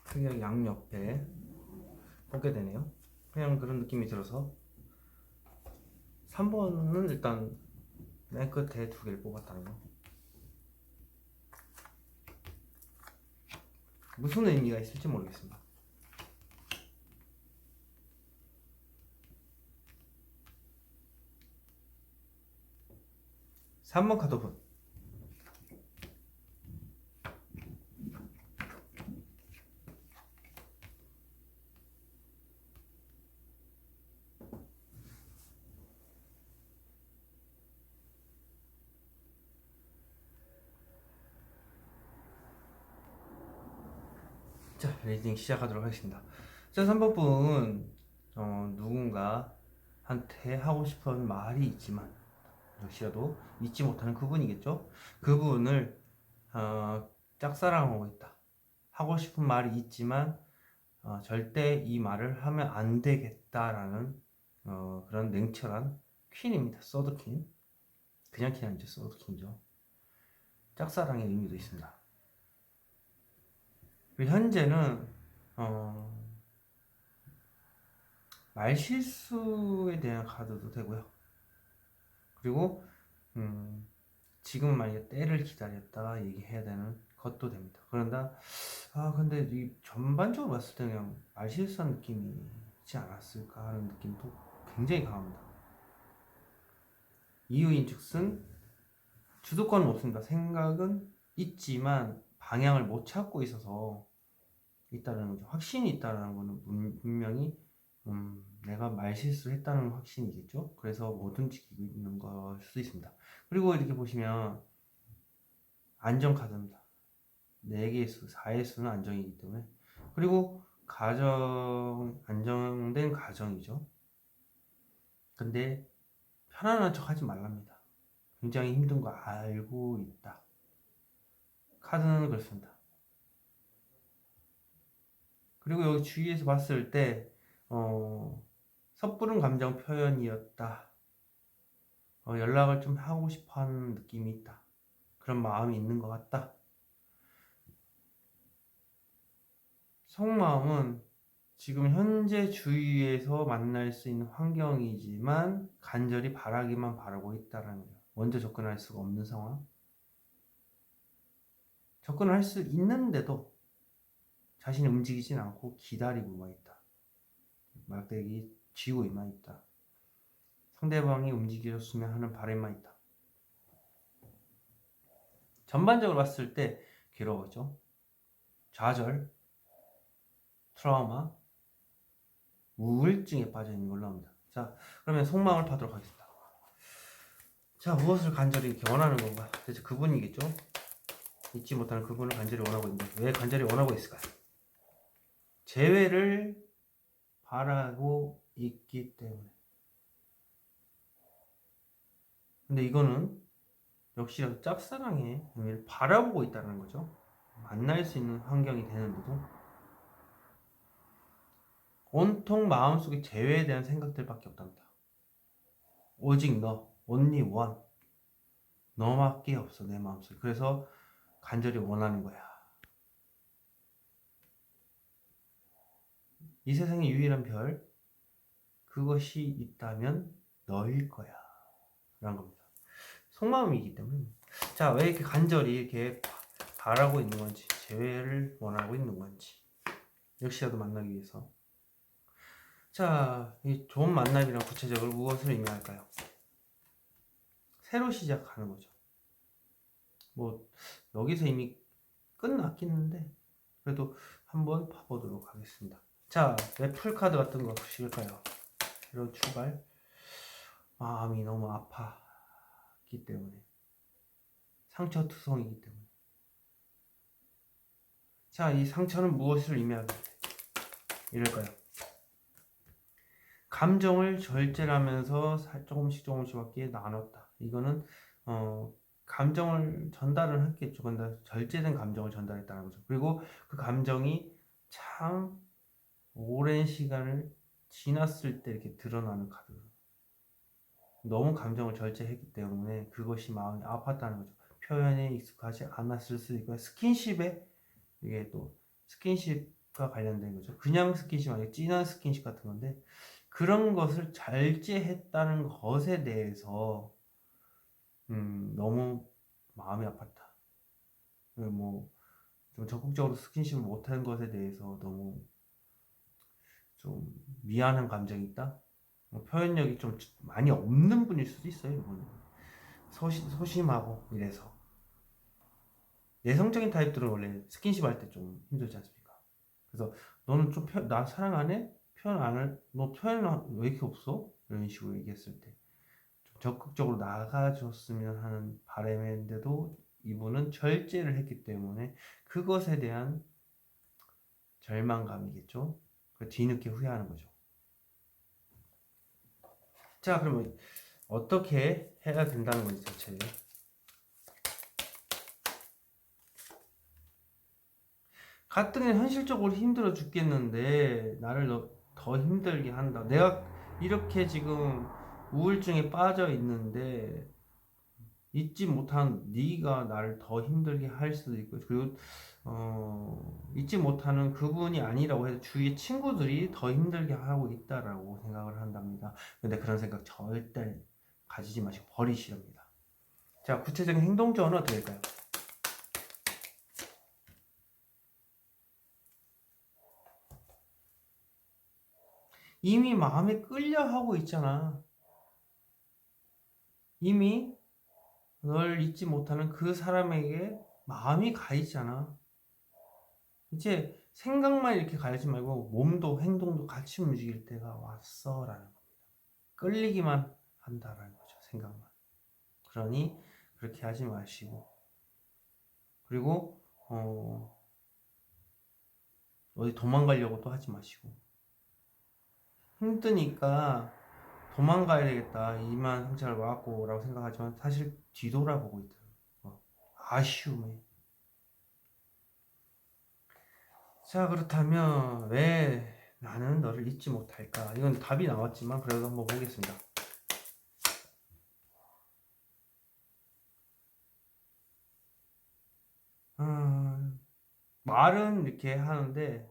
그냥 양옆에 보게 되네요. 그냥 그런 느낌이 들어서 3번은 일단 맨 끝에 두 개를 뽑았다는 거. 무슨 의미가 있을지 모르겠습니다. 3번 카드 오픈. 자, 리딩 시작하도록 하겠습니다. 자, 3번 분 누군가한테 하고 싶은 말이 있지만 역시라도 잊지 못하는 그분이겠죠. 그분을 짝사랑하고 있다. 하고 싶은 말이 있지만 절대 이 말을 하면 안 되겠다라는 그런 냉철한 퀸입니다. 서드퀸. 그냥 퀸 아니죠. 서드퀸이죠. 짝사랑의 의미도 있습니다. 그리고 현재는 말실수에 대한 카드도 되고요. 그리고 지금 만약에 때를 기다렸다가 얘기해야 되는 것도 됩니다. 그런다 근데 이 전반적으로 봤을 때 그냥 말실수한 느낌이 있지 않았을까 하는 느낌도 굉장히 강합니다. 이유인즉슨 주도권은 없습니다. 생각은 있지만 방향을 못 찾고 있어서 있다는 거죠. 확신이 있다는 거는 분명히 내가 말실수를 했다는 확신이겠죠. 그래서 못 움직이고 있는 걸 수도 있습니다. 그리고 이렇게 보시면 안정 카드입니다. 4개의 수, 4의 수는 안정이기 때문에. 그리고 안정된 가정이죠. 근데 편안한 척 하지 말랍니다. 굉장히 힘든 거 알고 있다. 카드는 그렇습니다. 그리고 여기 주위에서 봤을 때 섣부른 감정 표현이었다. 연락을 좀 하고 싶어 하는 느낌이 있다. 그런 마음이 있는 것 같다. 속마음은 지금 현재 주위에서 만날 수 있는 환경이지만 간절히 바라기만 바라고 있다라는 거예요. 먼저 접근할 수가 없는 상황. 접근을 할 수 있는데도 자신이 움직이진 않고 기다리고만 있다. 막대기 쥐고 있만 있다. 상대방이 움직여줬으면 하는 바람만 있다. 전반적으로 봤을 때 괴로워죠. 좌절, 트라우마, 우울증에 빠져 있는 걸로 합니다. 자, 그러면 속마음을 파도록 하겠습니다. 자, 무엇을 간절히 이렇게 원하는 건가? 대체 그분이겠죠? 잊지 못하는 그분을 간절히 원하고 있는데 왜 간절히 원하고 있을까요? 재회를 바라고 있기 때문에. 근데 이거는 역시 짝사랑의 의미를 바라보고 있다는 거죠. 만날 수 있는 환경이 되는데도 온통 마음속에 재회에 대한 생각들밖에 없답니다. 오직 너, only one. 너밖에 없어 내 마음속에. 그래서 간절히 원하는 거야. 이 세상의 유일한 별, 그것이 있다면 너일 거야 라는 겁니다. 속마음이기 때문에. 자, 왜 이렇게 간절히 이렇게 바라고 있는 건지, 재회를 원하고 있는 건지, 역시라도 만나기 위해서. 자, 이 좋은 만남이란 구체적으로 무엇을 의미할까요? 새로 시작하는 거죠. 뭐 여기서 이미 끝났긴 한데 그래도 한번 봐보도록 하겠습니다. 자, 왜 풀카드 같은 거 보실까요? 새로 출발. 마음이 너무 아파기 때문에, 상처투성이기 때문에. 자, 이 상처는 무엇을 의미하길래 이럴까요? 감정을 절제하면서 조금씩밖에 나눴다. 이거는 감정을 전달을 했겠죠. 근데 절제된 감정을 전달했다는 거죠. 그리고 그 감정이 참 오랜 시간을 지났을 때 이렇게 드러나는 카드. 너무 감정을 절제했기 때문에 그것이 마음이 아팠다는 거죠. 표현에 익숙하지 않았을 수도 있고, 스킨십에, 이게 또 스킨십과 관련된 거죠. 그냥 스킨십 아니고 진한 스킨십 같은 건데, 그런 것을 절제했다는 것에 대해서 너무 마음이 아팠다. 뭐 좀 적극적으로 스킨십을 못한 것에 대해서 너무 좀 미안한 감정이 있다. 뭐 표현력이 좀 많이 없는 분일 수도 있어요. 이거는 소심하고 이래서. 내성적인 타입들은 원래 스킨십 할 때 좀 힘들지 않습니까? 그래서 너는 좀 나 사랑 안 해? 표현 안 할? 너 표현 왜 이렇게 없어? 이런 식으로 얘기했을 때 좀 적극적으로 나가줬으면 하는 바람인데도 이분은 절제를 했기 때문에 그것에 대한 절망감이겠죠. 그 뒤늦게 후회하는 거죠. 자, 그러면 어떻게 해야 된다는 건지 대체. 가뜩이 현실적으로 힘들어 죽겠는데 나를 더 힘들게 한다. 내가 이렇게 지금 우울증에 빠져 있는데 잊지 못한 네가 나를 더 힘들게 할 수도 있고, 그리고 잊지 못하는 그분이 아니라고 해도 주위의 친구들이 더 힘들게 하고 있다라고 생각을 한답니다. 근데 그런 생각 절대 가지지 마시고 버리시랍니다. 자, 구체적인 행동 조언은 어떻게 될까요? 이미 마음에 끌려 하고 있잖아. 이미 널 잊지 못하는 그 사람에게 마음이 가 있잖아. 이제 생각만 이렇게 가지 말고 몸도 행동도 같이 움직일 때가 왔어 라는 겁니다. 끌리기만 한다라는 거죠. 생각만. 그러니 그렇게 하지 마시고, 그리고 어디 도망가려고 또 하지 마시고, 힘드니까 도망가야 되겠다, 이만 상처를 받았고 라고 생각하지만 사실 뒤돌아보고 있다. 아쉬움에. 자, 그렇다면 왜 나는 너를 잊지 못할까? 이건 답이 나왔지만 그래도 한번 보겠습니다. 말은 이렇게 하는데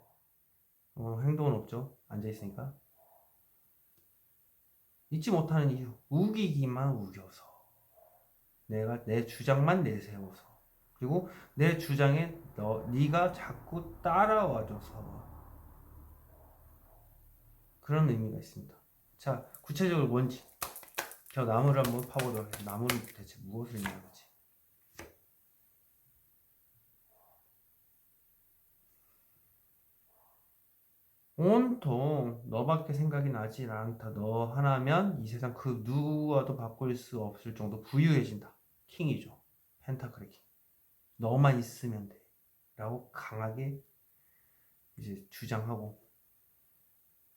행동은 없죠. 앉아있으니까. 잊지 못하는 이유, 우기기만 우겨서, 내가 내 주장만 내세워서, 그리고 내 주장에 네가 자꾸 따라와줘서 그런 의미가 있습니다. 자, 구체적으로 뭔지 저 나무를 한번 파보도록 하겠습니다. 나무는 대체 무엇을 의미하는 거지? 온통 너밖에 생각이 나질 않다. 너 하나면 이 세상 그 누구와도 바꿀 수 없을 정도 부유해진다. 킹이죠. 펜타클의 킹. 너만 있으면 돼. 라고 강하게 이제 주장하고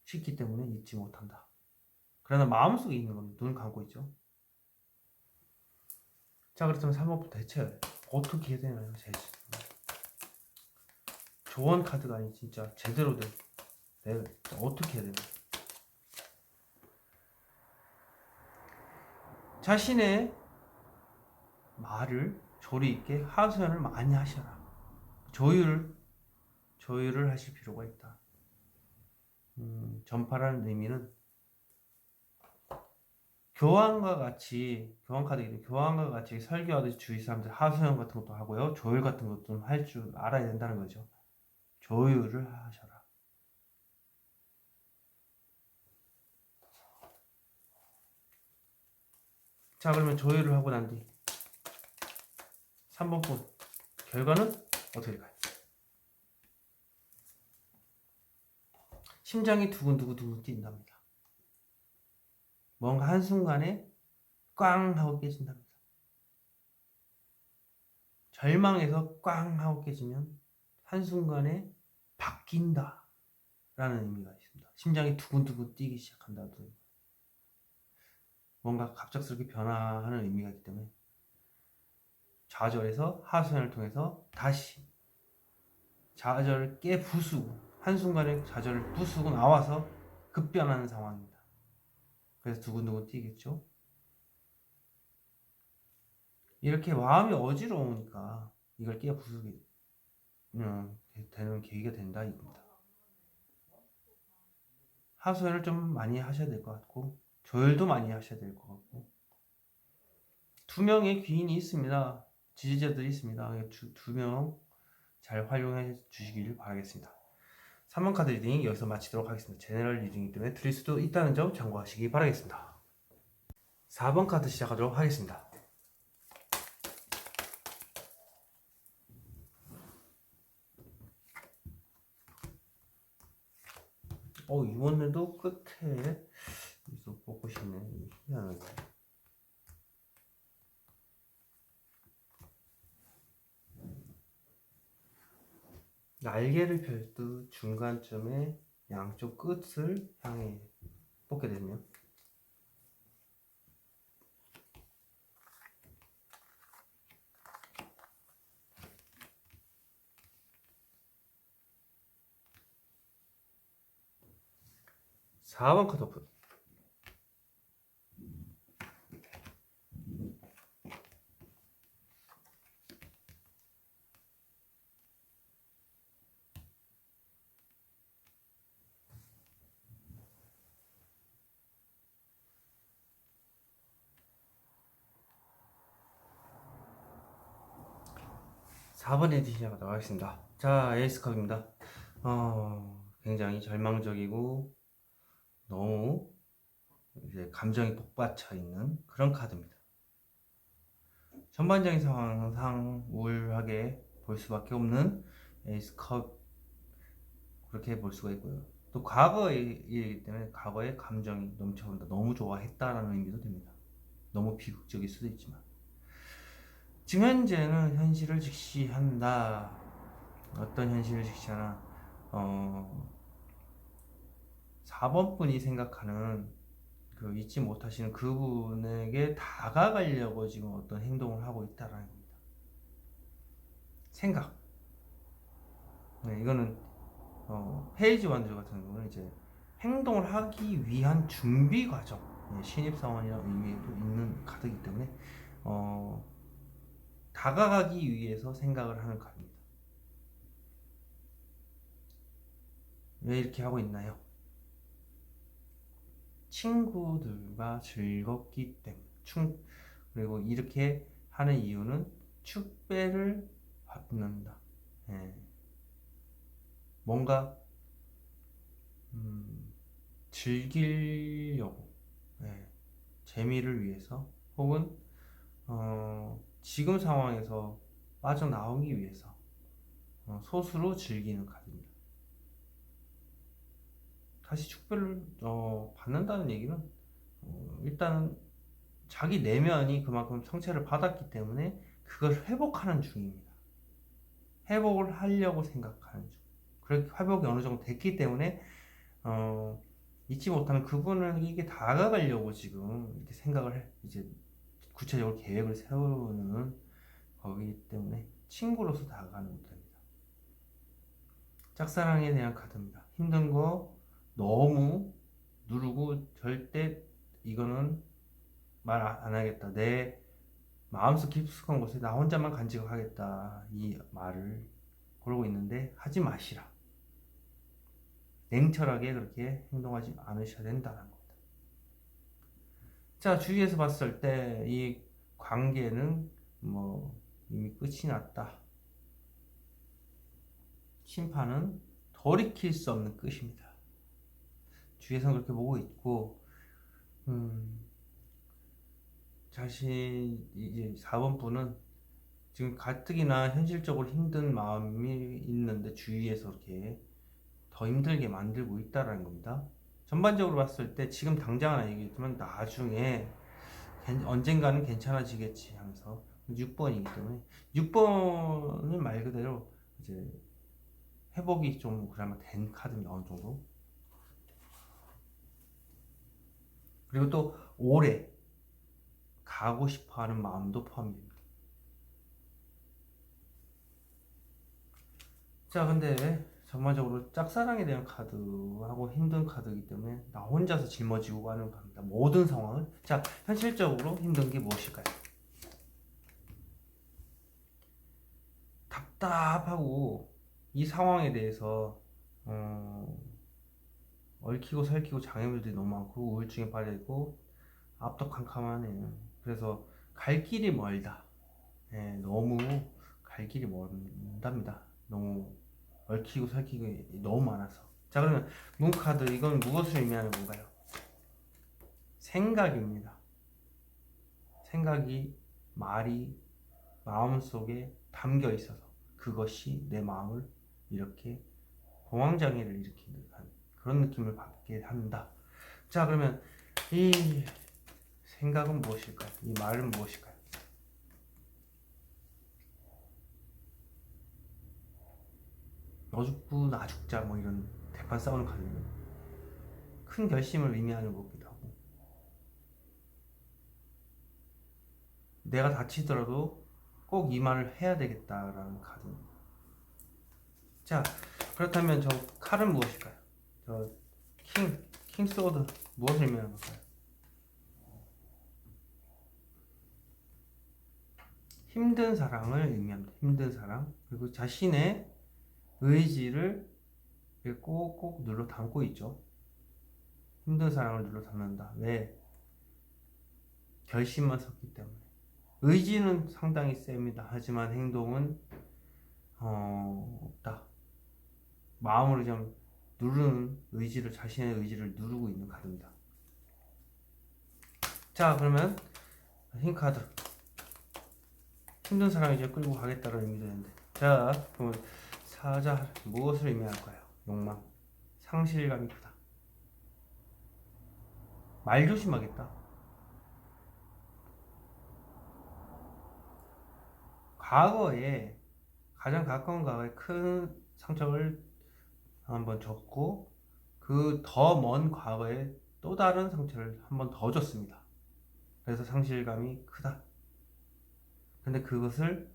싶기 때문에 잊지 못한다. 그러나 마음속에 있는 건 눈 감고 있죠. 자, 그렇다면 3번부터 대체 어떻게 해야 되나요? 조언 카드가 아닌 진짜 제대로 된 내가 어떻게 해야 되나? 자신의 말을 조리 있게 하소연을 많이 하셔라. 조율을 하실 필요가 있다. 전파라는 의미는 교환과 같이 교환 카드이기 교환과 같이 설교하듯이 주위 사람들 하소연 같은 것도 하고요. 조율 같은 것도 좀 할 줄 알아야 된다는 거죠. 조율을 하셔라. 자, 그러면 조율을 하고 난 뒤 3번 분 결과는 어떻게 될까요? 심장이 두근두근 뛴답니다. 뭔가 한순간에 꽝 하고 깨진답니다. 절망에서 꽝 하고 깨지면 한순간에 바뀐다 라는 의미가 있습니다. 심장이 두근두근 뛰기 시작한다. 뭔가 갑작스럽게 변화하는 의미가 있기 때문에 좌절에서 하소연을 통해서 다시 좌절을 깨부수고 한순간에 좌절을 부수고 나와서 급변하는 상황입니다. 그래서 두근두근 뛰겠죠. 이렇게 마음이 어지러우니까 이걸 깨부수게 되는 계기가 된다 이겁니다. 하소연을 좀 많이 하셔야 될 것 같고 조율도 많이 하셔야 될 것 같고 2명의 귀인이 있습니다. 지지자들이 있습니다. 2명 잘 활용해 주시길 바라겠습니다. 3번 카드 리딩 여기서 마치도록 하겠습니다. 제너럴 리딩이기 때문에 드릴 수도 있다는 점 참고하시기 바라겠습니다. 4번 카드 시작하도록 하겠습니다. 이번에도 끝에 여기서 뽑고 싶네. 희한하게. 날개를 펼듯 중간점에 양쪽 끝을 향해 뽑게 되네요. 사 번 카드 오픈. 사 번 에디션 시작하도록 하겠습니다. 자, 에이스 컵입니다. 굉장히 절망적이고 너무 이제 감정이 복받쳐 있는 그런 카드입니다. 전반적인 상황상 우울하게 볼 수밖에 없는 에이스 컵 그렇게 볼 수가 있고요. 또 과거의 일이기 때문에 과거의 감정이 넘쳐온다. 너무 좋아했다라는 의미도 됩니다. 너무 비극적일 수도 있지만 지금 현재는 현실을 직시한다. 어떤 현실을 직시하나 4번 분이 생각하는 그 잊지 못하시는 그분에게 다가가려고 지금 어떤 행동을 하고 있다라는 겁니다. 생각. 네, 이거는 페이지 원들 같은 경우는 이제 행동을 하기 위한 준비 과정, 신입사원이라는 의미도 있는 카드이기 때문에 다가가기 위해서 생각을 하는 카드입니다. 왜 이렇게 하고 있나요? 친구들과 즐겁기 때문에 그리고 이렇게 하는 이유는 축배를 받는다. 뭔가 즐기려고, 예, 재미를 위해서 혹은 지금 상황에서 빠져나오기 위해서 소수로 즐기는 카드입니다. 다시 축배를 받는다는 얘기는 일단은 자기 내면이 그만큼 상처를 받았기 때문에 그걸 회복하는 중입니다. 회복을 하려고 생각하는 중. 그렇게 회복이 어느 정도 됐기 때문에 잊지 못하는 그분에게 다가가려고 지금 이렇게 생각을 이제 구체적으로 계획을 세우는 거기 때문에 친구로서 다가가는 것입니다. 짝사랑에 대한 카드입니다. 힘든 거 너무 누르고 절대 이거는 말 안 하겠다. 내 마음속 깊숙한 곳에 나 혼자만 간직하겠다. 이 말을 그러고 있는데 하지 마시라. 냉철하게 그렇게 행동하지 않으셔야 된다는 겁니다. 자, 주위에서 봤을 때 이 관계는 뭐 이미 끝이 났다. 심판은 돌이킬 수 없는 끝입니다. 주위에서는 그렇게 보고 있고, 자신 이제 4번 분은 지금 가뜩이나 현실적으로 힘든 마음이 있는데 주위에서 이렇게 더 힘들게 만들고 있다라는 겁니다. 전반적으로 봤을 때 지금 당장은 얘기했지만 나중에 언젠가는 괜찮아지겠지 하면서 6번이기 때문에 6번은 말 그대로 이제 회복이 좀 그나마 된 카드입니다. 어느 정도. 그리고 또 오래 가고 싶어 하는 마음도 포함됩니다. 자, 근데 전반적으로 짝사랑에 대한 카드하고 힘든 카드이기 때문에 나 혼자서 짊어지고 가는 겁니다. 모든 상황을. 자, 현실적으로 힘든 게 무엇일까요? 답답하고 이 상황에 대해서 얽히고 설키고 장애물들이 너무 많고 우울증에 빠져있고 앞도 캄캄하네요. 그래서 갈 길이 멀다. 예, 너무 갈 길이 멀답니다. 너무 얽히고 설키고 너무 많아서. 자, 그러면 문카드 이건 무엇을 의미하는 건가요? 생각입니다. 생각이 말이 마음속에 담겨 있어서 그것이 내 마음을 이렇게 공황장애를 일으키는 그런 느낌을 받게 한다. 자, 그러면 이 생각은 무엇일까요? 이 말은 무엇일까요? 너 죽고 나 죽자 뭐 이런 대판 싸우는 카드는 큰 결심을 의미하는 거기도 하고 내가 다치더라도 꼭 이 말을 해야 되겠다라는 카드입니다. 자, 그렇다면 저 칼은 무엇일까요? 저 킹소드 무엇을 의미하는 걸까요? 힘든 사랑을 의미합니다. 힘든 사랑. 그리고 자신의 의지를 꼭꼭 눌러 담고 있죠. 힘든 사랑을 눌러 담는다. 왜? 결심만 섰기 때문에. 의지는 상당히 셉니다. 하지만 행동은 없다. 마음으로 좀 누르는 의지를, 자신의 의지를 누르고 있는 카드입니다. 자, 그러면 흰 카드. 힘든 사랑을 이제 끌고 가겠다는 의미도 되는데. 자, 그러면 사자 무엇을 의미할까요? 욕망, 상실감이 크다. 말 조심하겠다. 과거에 가장 가까운 과거에 큰 상처를 한번 줬고 그 더 먼 과거에 또 다른 상처를 한번 더 줬습니다. 그래서 상실감이 크다. 근데 그것을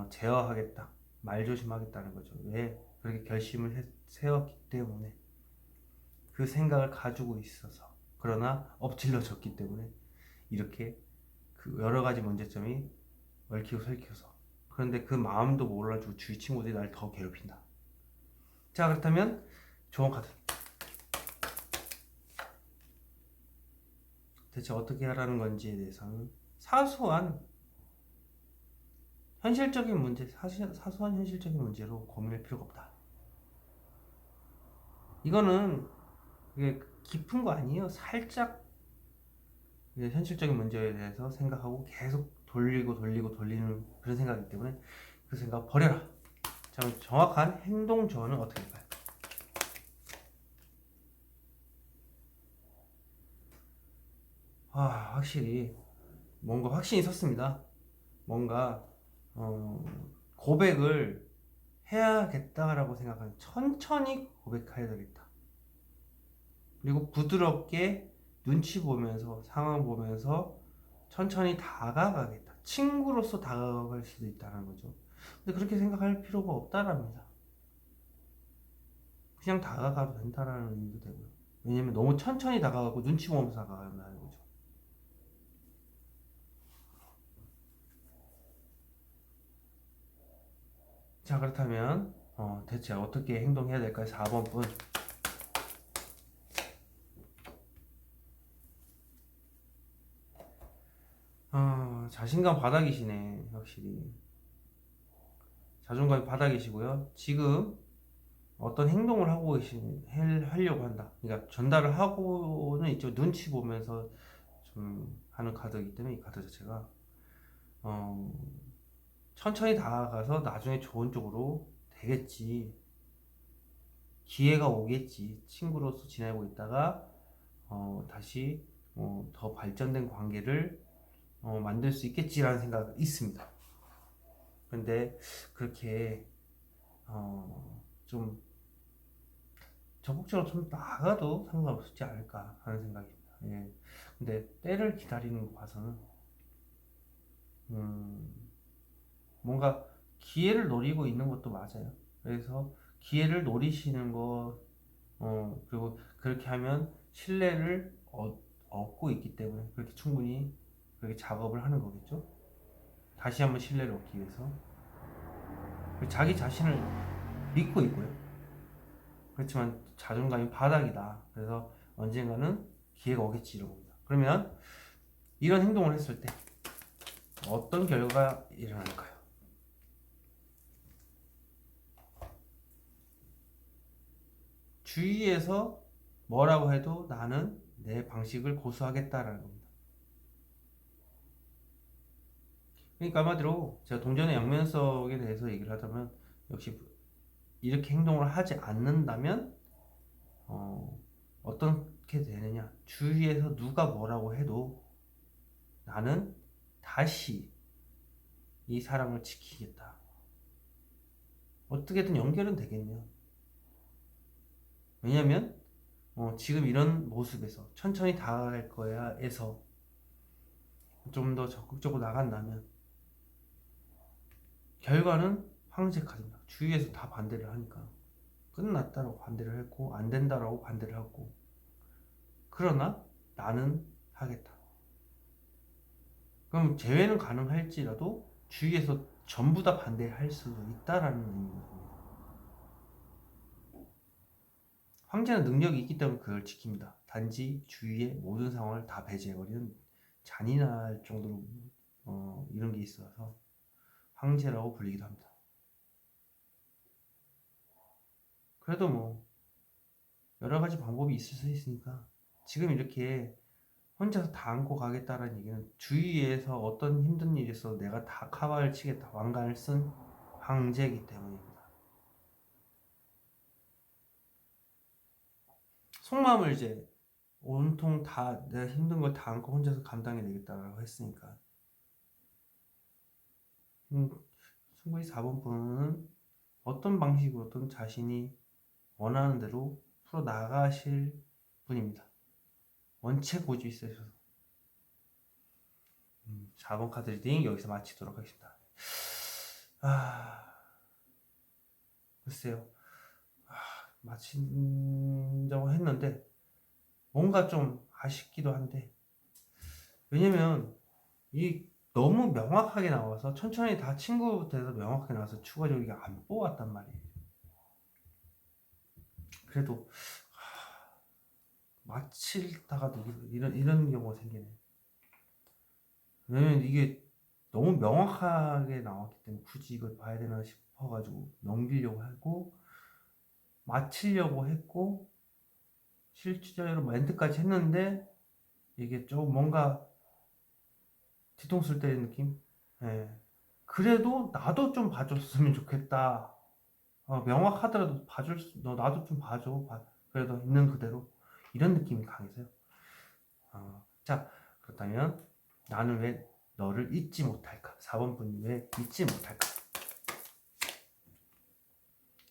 제어하겠다. 말 조심하겠다는 거죠. 왜? 그렇게 결심을 세웠기 때문에 그 생각을 가지고 있어서 그러나 엎질러졌기 때문에 이렇게 그 여러 가지 문제점이 얽히고 설켜서 그런데 그 마음도 몰라주고 주위 친구들이 날 더 괴롭힌다. 자, 그렇다면 좋은 카드 대체 어떻게 하라는 건지에 대해서는 사소한 현실적인 문제, 사소한 현실적인 문제로 고민할 필요가 없다. 이거는 이게 깊은 거 아니에요. 살짝 현실적인 문제에 대해서 생각하고 계속 돌리는 그런 생각이기 때문에 그 생각 버려라. 자, 정확한 행동 조언은 어떻게 될까요? 확실히 뭔가 확신이 섰습니다. 뭔가 고백을 해야겠다라고 생각하는, 천천히 고백해야 되겠다. 그리고 부드럽게 눈치 보면서 상황 보면서 천천히 다가가겠다. 친구로서 다가갈 수도 있다는 거죠. 근데 그렇게 생각할 필요가 없다랍니다. 그냥 다가가도 된다라는 의미도 되고요. 왜냐면 너무 천천히 다가가고 눈치 보면서 다가간다는 거죠. 자, 그렇다면 대체 어떻게 행동해야 될까요? 4번 분. 자신감 바닥이시네. 확실히 자존감이 바닥이시고요. 지금 어떤 행동을 하려고 한다. 그러니까 전달을 하고는 있죠. 눈치 보면서 좀 하는 카드이기 때문에 이 카드 자체가 어, 천천히 다가가서 나중에 좋은 쪽으로 되겠지. 기회가 오겠지. 친구로서 지내고 있다가 다시 더 발전된 관계를 만들 수 있겠지라는 생각이 있습니다. 근데 그렇게 좀 적극적으로 좀 나가도 상관없지 않을까 하는 생각입니다. 예. 근데 때를 기다리는 거 봐서는 음, 뭔가 기회를 노리고 있는 것도 맞아요. 그래서 기회를 노리시는 거, 그리고 그렇게 하면 신뢰를 얻고 있기 때문에 그렇게 충분히 그렇게 작업을 하는 거겠죠. 다시 한번 신뢰를 얻기 위해서 자기 자신을 믿고 있고요. 그렇지만 자존감이 바닥이다. 그래서 언젠가는 기회가 오겠지 이런 겁니다. 그러면 이런 행동을 했을 때 어떤 결과가 일어날까요? 주위에서 뭐라고 해도 나는 내 방식을 고수하겠다라는 겁니다. 그러니까 한마디로 제가 동전의 양면성에 대해서 얘기를 하자면 역시 이렇게 행동을 하지 않는다면 어떻게 되느냐, 주위에서 누가 뭐라고 해도 나는 다시 이 사랑을 지키겠다. 어떻게든 연결은 되겠네요. 왜냐면 지금 이런 모습에서 천천히 다가갈 거야 에서 좀 더 적극적으로 나간다면 결과는 황색하입니다. 주위에서 다 반대를 하니까 끝났다라고 반대를 했고 안 된다라고 반대를 하고, 그러나 나는 하겠다. 그럼 재회는 가능할지라도 주위에서 전부 다 반대할 수도 있다라는 의미입니다. 황제는 능력이 있기 때문에 그걸 지킵니다. 단지 주위의 모든 상황을 다 배제해버리는, 잔인할 정도로 이런 게 있어서 황제라고 불리기도 합니다. 그래도 뭐 여러 가지 방법이 있을 수 있으니까 지금 이렇게 혼자서 다 안고 가겠다는 얘기는 주위에서 어떤 힘든 일이 있어도 내가 다 카바를 치겠다, 왕관을 쓴 황제이기 때문입니다. 속마음을 이제 온통 다 내가 힘든 걸 다 안고 혼자서 감당해내겠다고 했으니까 충분히 4번 분은 어떤 방식으로든 자신이 원하는 대로 풀어 나가실 분입니다. 원체 고집이 있으셔서 4번 카드 리딩 여기서 마치도록 하겠습니다. 글쎄요. 마친다고 했는데 뭔가 좀 아쉽기도 한데, 왜냐면 이 너무 명확하게 나와서 천천히 다 친구부터 해서 명확하게 나와서 추가적으로 안 뽑았단 말이에요. 그래도 마치다가도 이런 경우가 생기네. 왜냐면 이게 너무 명확하게 나왔기 때문에 굳이 이걸 봐야 되나 싶어가지고 넘기려고 하고 마치려고 했고 실제로 멘트까지 했는데 이게 좀 뭔가 뒤통수 때리는 느낌? 예. 그래도 나도 좀 봐줬으면 좋겠다. 명확하더라도 너 나도 좀 봐줘. 그래도 있는 그대로. 이런 느낌이 강해서요. 자, 그렇다면 나는 왜 너를 잊지 못할까? 4번 분이 왜 잊지 못할까?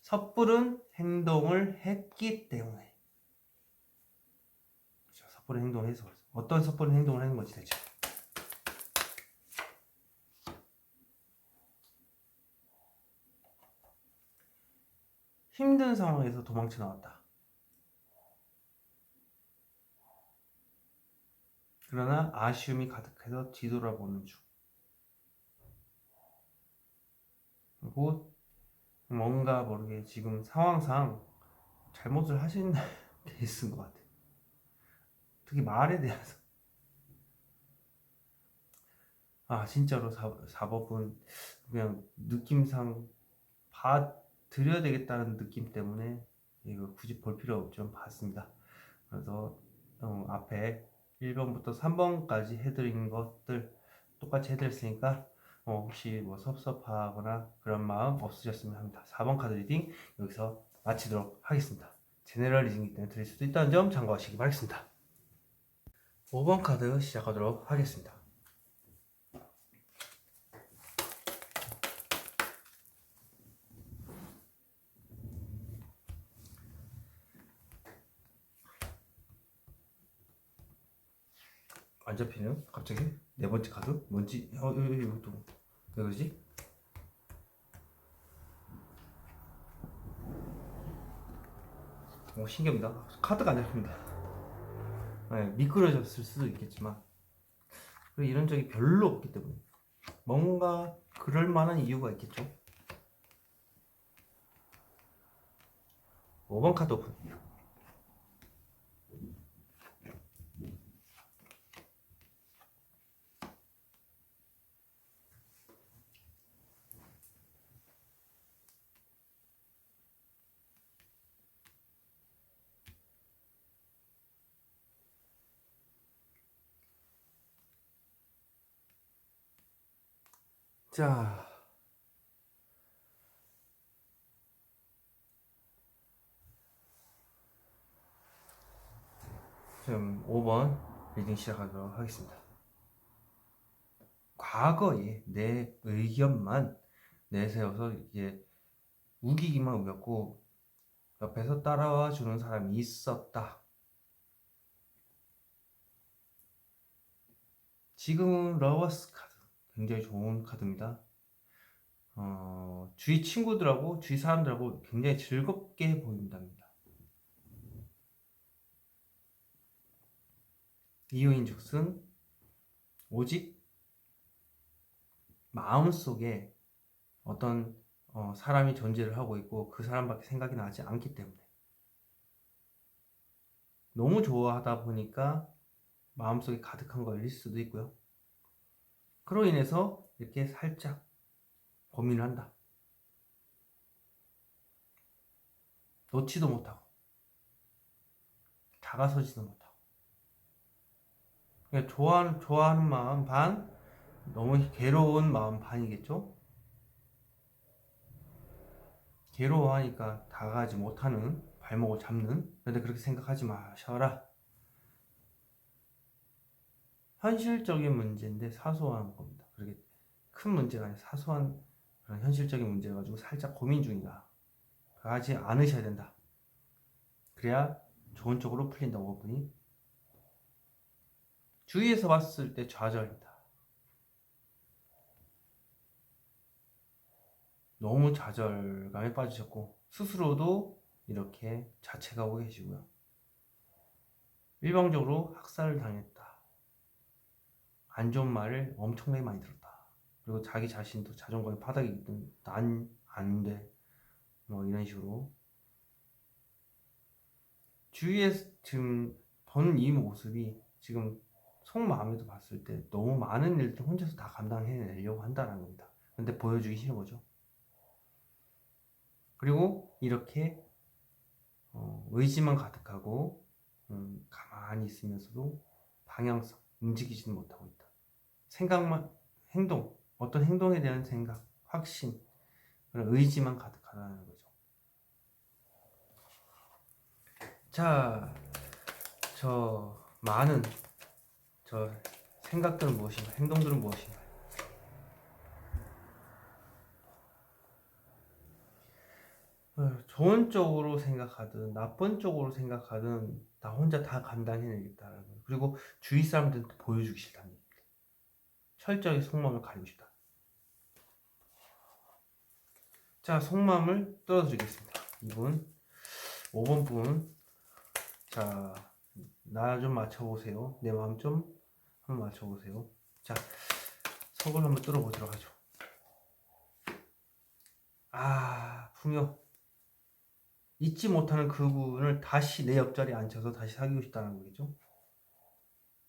섣부른 행동을 했기 때문에. 그렇죠. 섣부른 행동을 해서 어떤 섣부른 행동을 하는 건지 대체. 힘든 상황에서 도망쳐 나왔다. 그러나 아쉬움이 가득해서 뒤돌아보는 중. 그리고 뭔가 모르게 지금 상황상 잘못을 하신 케이스인 것 같아요. 특히 말에 대해서. 진짜로 4법은 그냥 느낌상 봐드려야 되겠다는 느낌 때문에 이거 굳이 볼 필요 좀 봤습니다. 그래서 앞에 1번부터 3번까지 해드린 것들 똑같이 해드렸으니까 혹시 뭐 섭섭하거나 그런 마음 없으셨으면 합니다. 4번 카드 리딩 여기서 마치도록 하겠습니다. 제네럴 리딩이기 때문에 드릴 수도 있다는 점 참고하시기 바라겠습니다. 5번 카드 시작하도록 하겠습니다. 안 잡히네요. 갑자기 네 번째 카드 뭔지 이것도 왜 그러지? 신기합니다. 카드가 안 잡힙니다. 미끄러졌을 수도 있겠지만 이런 적이 별로 없기 때문에 뭔가 그럴 만한 이유가 있겠죠. 5번 카드 오픈. 자, 지금 5번 리딩 시작하도록 하겠습니다. 과거에 내 의견만 내세워서 이제 우기기만 우겼고 옆에서 따라와 주는 사람이 있었다. 지금은 러버스 카드 굉장히 좋은 카드입니다. 주위 친구들하고 주위 사람들하고 굉장히 즐겁게 보인답니다. 이유인즉슨 오직 마음속에 어떤 사람이 존재를 하고 있고 그 사람밖에 생각이 나지 않기 때문에 너무 좋아하다 보니까 마음속에 가득한 걸일 수도 있고요. 그로 인해서 이렇게 살짝 고민을 한다. 놓지도 못하고 다가서지도 못하고 그러니까 좋아하는 마음 반, 너무 괴로운 마음 반이겠죠? 괴로워하니까 다가가지 못하는, 발목을 잡는. 그런데 그렇게 생각하지 마셔라. 현실적인 문제인데 사소한 겁니다. 그렇게 큰 문제가 아니라 사소한 그런 현실적인 문제 가지고 살짝 고민 중이다. 하지 않으셔야 된다. 그래야 좋은 쪽으로 풀린다. 5분이 주위에서 봤을 때 좌절이다. 너무 좌절감에 빠지셨고 스스로도 이렇게 자책하고 계시고요. 일방적으로 학살을 당했다. 안 좋은 말을 엄청나게 많이 들었다. 그리고 자기 자신도 자존감이 바닥이기 때문에 난 안 돼. 뭐 이런 식으로 주위에서 지금 보는 이 모습이 지금 속마음에도 봤을 때 너무 많은 일들 혼자서 다 감당해내려고 한다는 겁니다. 근데 보여주기 싫은 거죠. 그리고 이렇게 의지만 가득하고 가만히 있으면서도 방향성, 움직이지는 못하고 있다. 생각만, 행동, 어떤 행동에 대한 생각, 확신, 그런 의지만 가득하다는 거죠. 자, 많은 생각들은 무엇인가, 행동들은 무엇인가. 좋은 쪽으로 생각하든 나쁜 쪽으로 생각하든 나 혼자 다 감당해내겠다라는 거예요. 그리고 주위 사람들한테 보여주기 싫다는 얘기예요. 철저히 속마음을 가리고 싶다. 자, 속마음을 뚫어드리겠습니다. 5번 분. 자, 나 좀 맞춰보세요. 내 마음 좀 한번 맞춰보세요. 자, 속을 한번 뚫어보도록 하죠. 풍요. 잊지 못하는 그분을 다시 내 옆자리에 앉혀서 다시 사귀고 싶다는 거겠죠.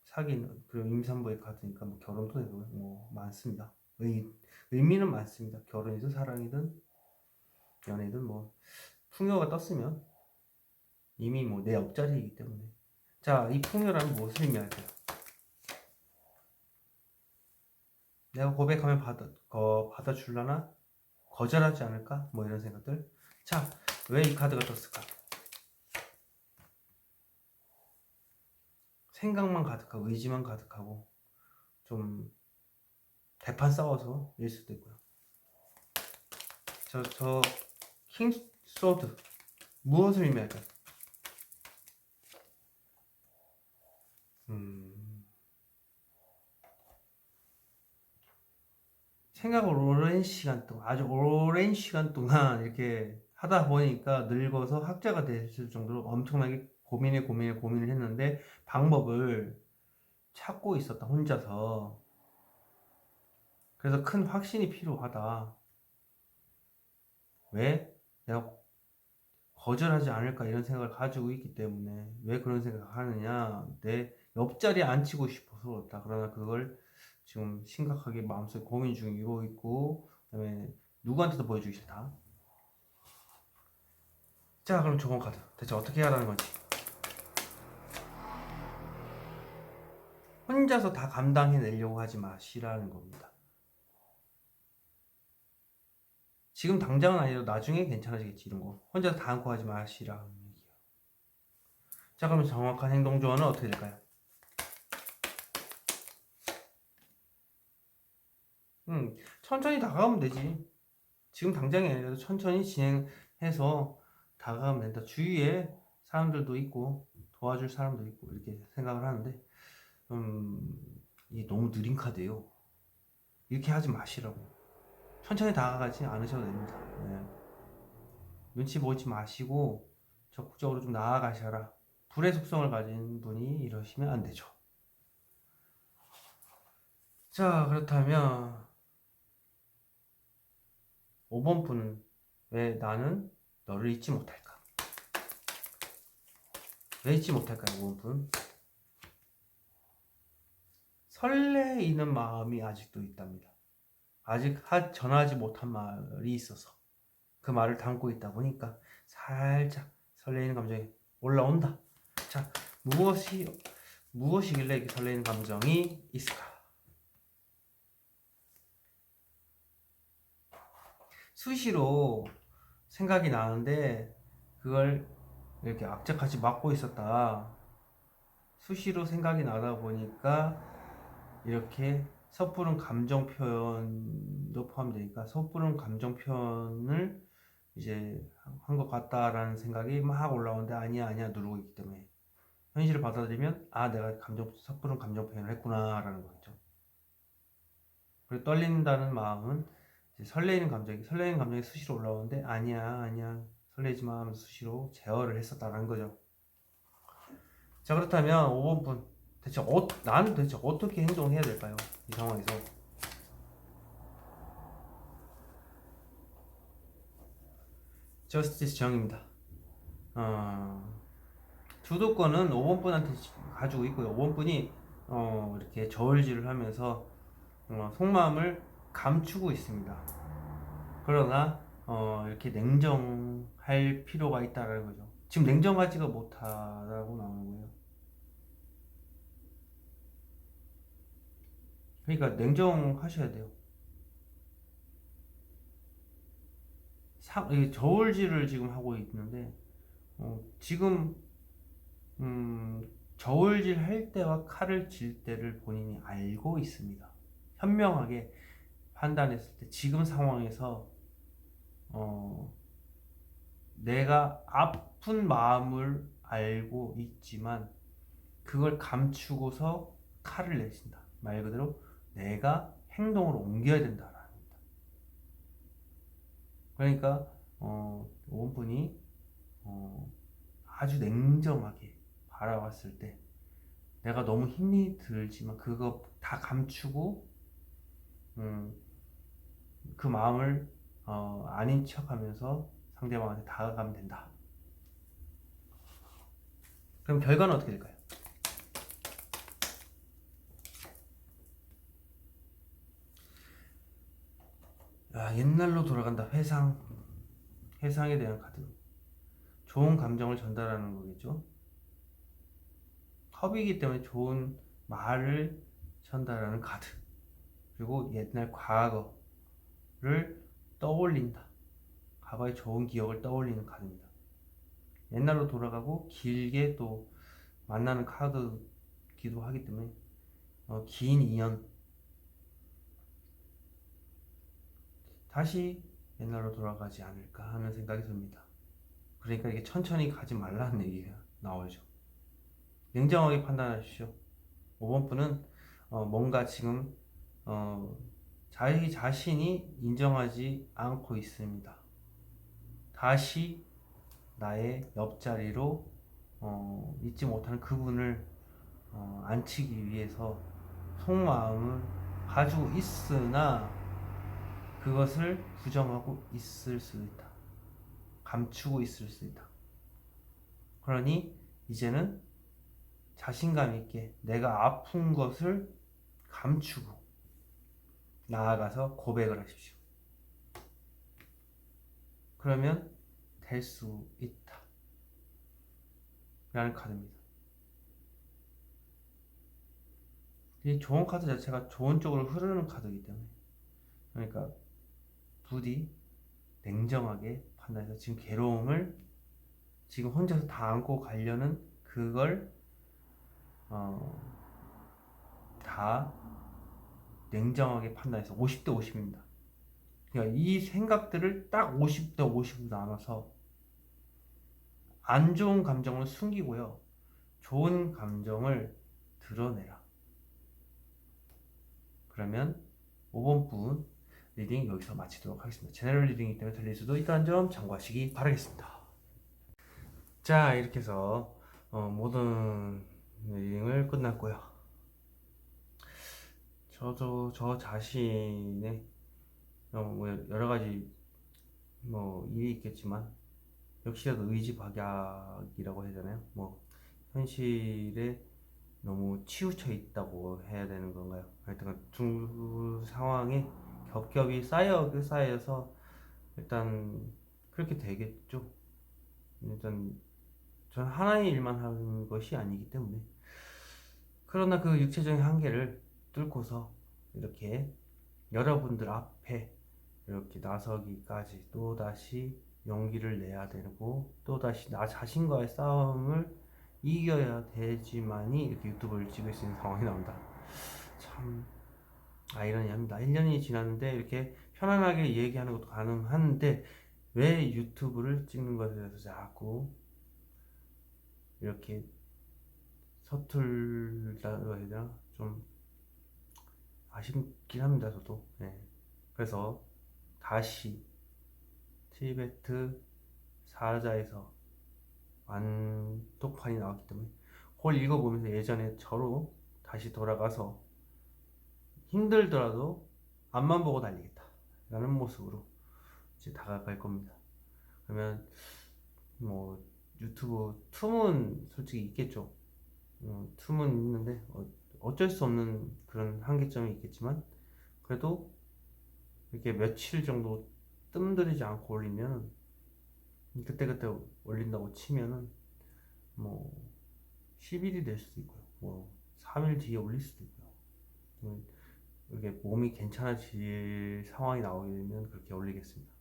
사귀는, 그리고 임산부에 갔으니까 뭐 결혼도 되고 뭐 많습니다. 의미는 많습니다. 결혼이든 사랑이든 연애든 뭐 풍요가 떴으면 이미 뭐 내 옆자리이기 때문에. 자, 이 풍요라는 무엇을 의미할까요? 내가 고백하면 받아줄라나? 거절하지 않을까? 뭐 이런 생각들. 자, 왜 이 카드가 떴을까? 생각만 가득하고 의지만 가득하고 좀 대판 싸워서 일 수도 있고요. 저 킹 소드 무엇을 의미할까요? 생각을 오랜 시간 동안, 아주 오랜 시간 동안 이렇게 하다 보니까 늙어서 학자가 됐을 정도로 엄청나게 고민을 했는데 방법을 찾고 있었다, 혼자서. 그래서 큰 확신이 필요하다. 왜? 내가 거절하지 않을까 이런 생각을 가지고 있기 때문에. 왜 그런 생각을 하느냐? 내 옆자리에 앉히고 싶어서 그렇다. 그러나 그걸 지금 심각하게 마음속에 고민 중이고 있고, 그다음에 누구한테도 보여주기 싫다. 자, 그럼 저번 카드 대체 어떻게 해야 하는 건지. 혼자서 다 감당해내려고 하지 마시라는 겁니다. 지금 당장은 아니라도 나중에 괜찮아지겠지, 이런 거. 혼자서 다 안고 하지 마시라는 얘기예요. 자, 그럼 정확한 행동 조언은 어떻게 될까요? 천천히 다가가면 되지. 지금 당장이 아니라도 천천히 진행해서 다가가면 된다. 주위에 사람들도 있고 도와줄 사람도 있고 이렇게 생각을 하는데, 이게 너무 느린 카드예요. 이렇게 하지 마시라고. 천천히 다가가지 않으셔도 됩니다. 네. 눈치 보지 마시고 적극적으로 좀 나아가셔라. 불의 속성을 가진 분이 이러시면 안 되죠. 자, 그렇다면 5번 분은 왜 나는 너를 잊지 못할까? 왜 잊지 못할까요, 5번 분? 설레이는 마음이 아직도 있답니다. 아직 전하지 못한 말이 있어서 그 말을 담고 있다 보니까 살짝 설레이는 감정이 올라온다. 자, 무엇이길래 이렇게 설레이는 감정이 있을까? 수시로 생각이 나는데 그걸 이렇게 악착같이 막고 있었다. 수시로 생각이 나다 보니까 이렇게 섣부른 감정 표현도 포함되니까 섣부른 감정 표현을 이제 한 것 같다라는 생각이 막 올라오는데 아니야 누르고 있기 때문에 현실을 받아들이면 내가 섣부른 감정 표현을 했구나라는 거죠. 그리고 떨린다는 마음은 이제 설레이는 감정이 수시로 올라오는데 아니야 설레지 마 하면서 수시로 제어를 했었다는 거죠. 자, 그렇다면 5번 분 나는 대체 어떻게 행동해야 될까요? 이 상황에서. 저스티스 정입니다. 주도권은 5번 분한테 가지고 있고요. 5번 분이 이렇게 저울질을 하면서 속마음을 감추고 있습니다. 그러나 이렇게 냉정할 필요가 있다는 거죠. 지금 냉정하지가 못하다고 나오는 거예요. 그러니까 냉정하셔야 돼요. 저울질을 지금 하고 있는데 지금 저울질 할 때와 칼을 질 때를 본인이 알고 있습니다. 현명하게 판단했을 때 지금 상황에서 어, 내가 아픈 마음을 알고 있지만 그걸 감추고서 칼을 내신다. 말 그대로 내가 행동으로 옮겨야 된다라는 겁니다. 그러니까 원분이 아주 냉정하게 바라봤을 때 내가 너무 힘이 들지만 그거 다 감추고 그 마음을 아닌 척하면서 상대방한테 다가가면 된다. 그럼 결과는 어떻게 될까요? 옛날로 돌아간다. 회상에 대한 카드. 좋은 감정을 전달하는 거겠죠. 컵이기 때문에 좋은 말을 전달하는 카드. 그리고 옛날 과거를 떠올린다. 과거의 좋은 기억을 떠올리는 카드입니다. 옛날로 돌아가고 길게 또 만나는 카드기도 하기 때문에 긴 인연, 다시 옛날로 돌아가지 않을까 하는 생각이 듭니다. 그러니까 이게 천천히 가지 말라는 얘기가 나오죠. 냉정하게 판단하십시오. 5번 분은 뭔가 지금 자기 자신이 인정하지 않고 있습니다. 다시 나의 옆자리로 잊지 못하는 그분을 안치기 위해서 속마음을 가지고 있으나 그것을 부정하고 있을 수 있다. 감추고 있을 수 있다. 그러니 이제는 자신감 있게 내가 아픈 것을 감추고 나아가서 고백을 하십시오. 그러면 될 수 있다. 라는 카드입니다. 이 좋은 카드 자체가 좋은 쪽으로 흐르는 카드이기 때문에 그러니까 부디 냉정하게 판단해서 지금 괴로움을 지금 혼자서 다 안고 가려는 그걸 다 냉정하게 판단해서 50대 50입니다. 그러니까 이 생각들을 딱 50대 50으로 나눠서 안 좋은 감정을 숨기고요. 좋은 감정을 드러내라. 그러면 5번 분 리딩 여기서 마치도록 하겠습니다. 제너럴 리딩이기 때문에 틀릴 수도 있다는 점 참고하시기 바라겠습니다. 자, 이렇게 해서 모든 리딩을 끝났고요. 저도 저 자신의 뭐 여러 가지 뭐 일이 있겠지만 역시라도 의지박약이라고 해야 되나요? 뭐 현실에 너무 치우쳐 있다고 해야 되는 건가요? 하여튼 두 상황이 겹겹이 쌓여서 일단 그렇게 되겠죠. 일단 전 하나의 일만 하는 것이 아니기 때문에 그러나 그 육체적인 한계를 뚫고서 이렇게 여러분들 앞에 이렇게 나서기까지 또다시 용기를 내야 되고 또다시 나 자신과의 싸움을 이겨야 되지만이 이렇게 유튜브를 찍을 수 있는 상황이 나온다. 참 아이러니합니다. 1년이 지났는데 이렇게 편안하게 얘기하는 것도 가능한데 왜 유튜브를 찍는 것에 대해서 자꾸 이렇게 서툴다고 해야 되나? 좀 아쉽긴 합니다, 저도. 네. 그래서 다시 티베트 사자에서 완독판이 나왔기 때문에 그걸 읽어보면서 예전에 저로 다시 돌아가서 힘들더라도 앞만 보고 달리겠다 라는 모습으로 이제 다가갈 겁니다. 그러면 뭐 유튜브 틈은 솔직히 있겠죠. 틈은 있는데 어쩔 수 없는 그런 한계점이 있겠지만 그래도 이렇게 며칠 정도 뜸들이지 않고 올리면 그때그때 올린다고 치면은 뭐 10일이 될 수도 있고요. 뭐 3일 뒤에 올릴 수도 있고요. 이게 몸이 괜찮아질 상황이 나오게 되면 그렇게 올리겠습니다.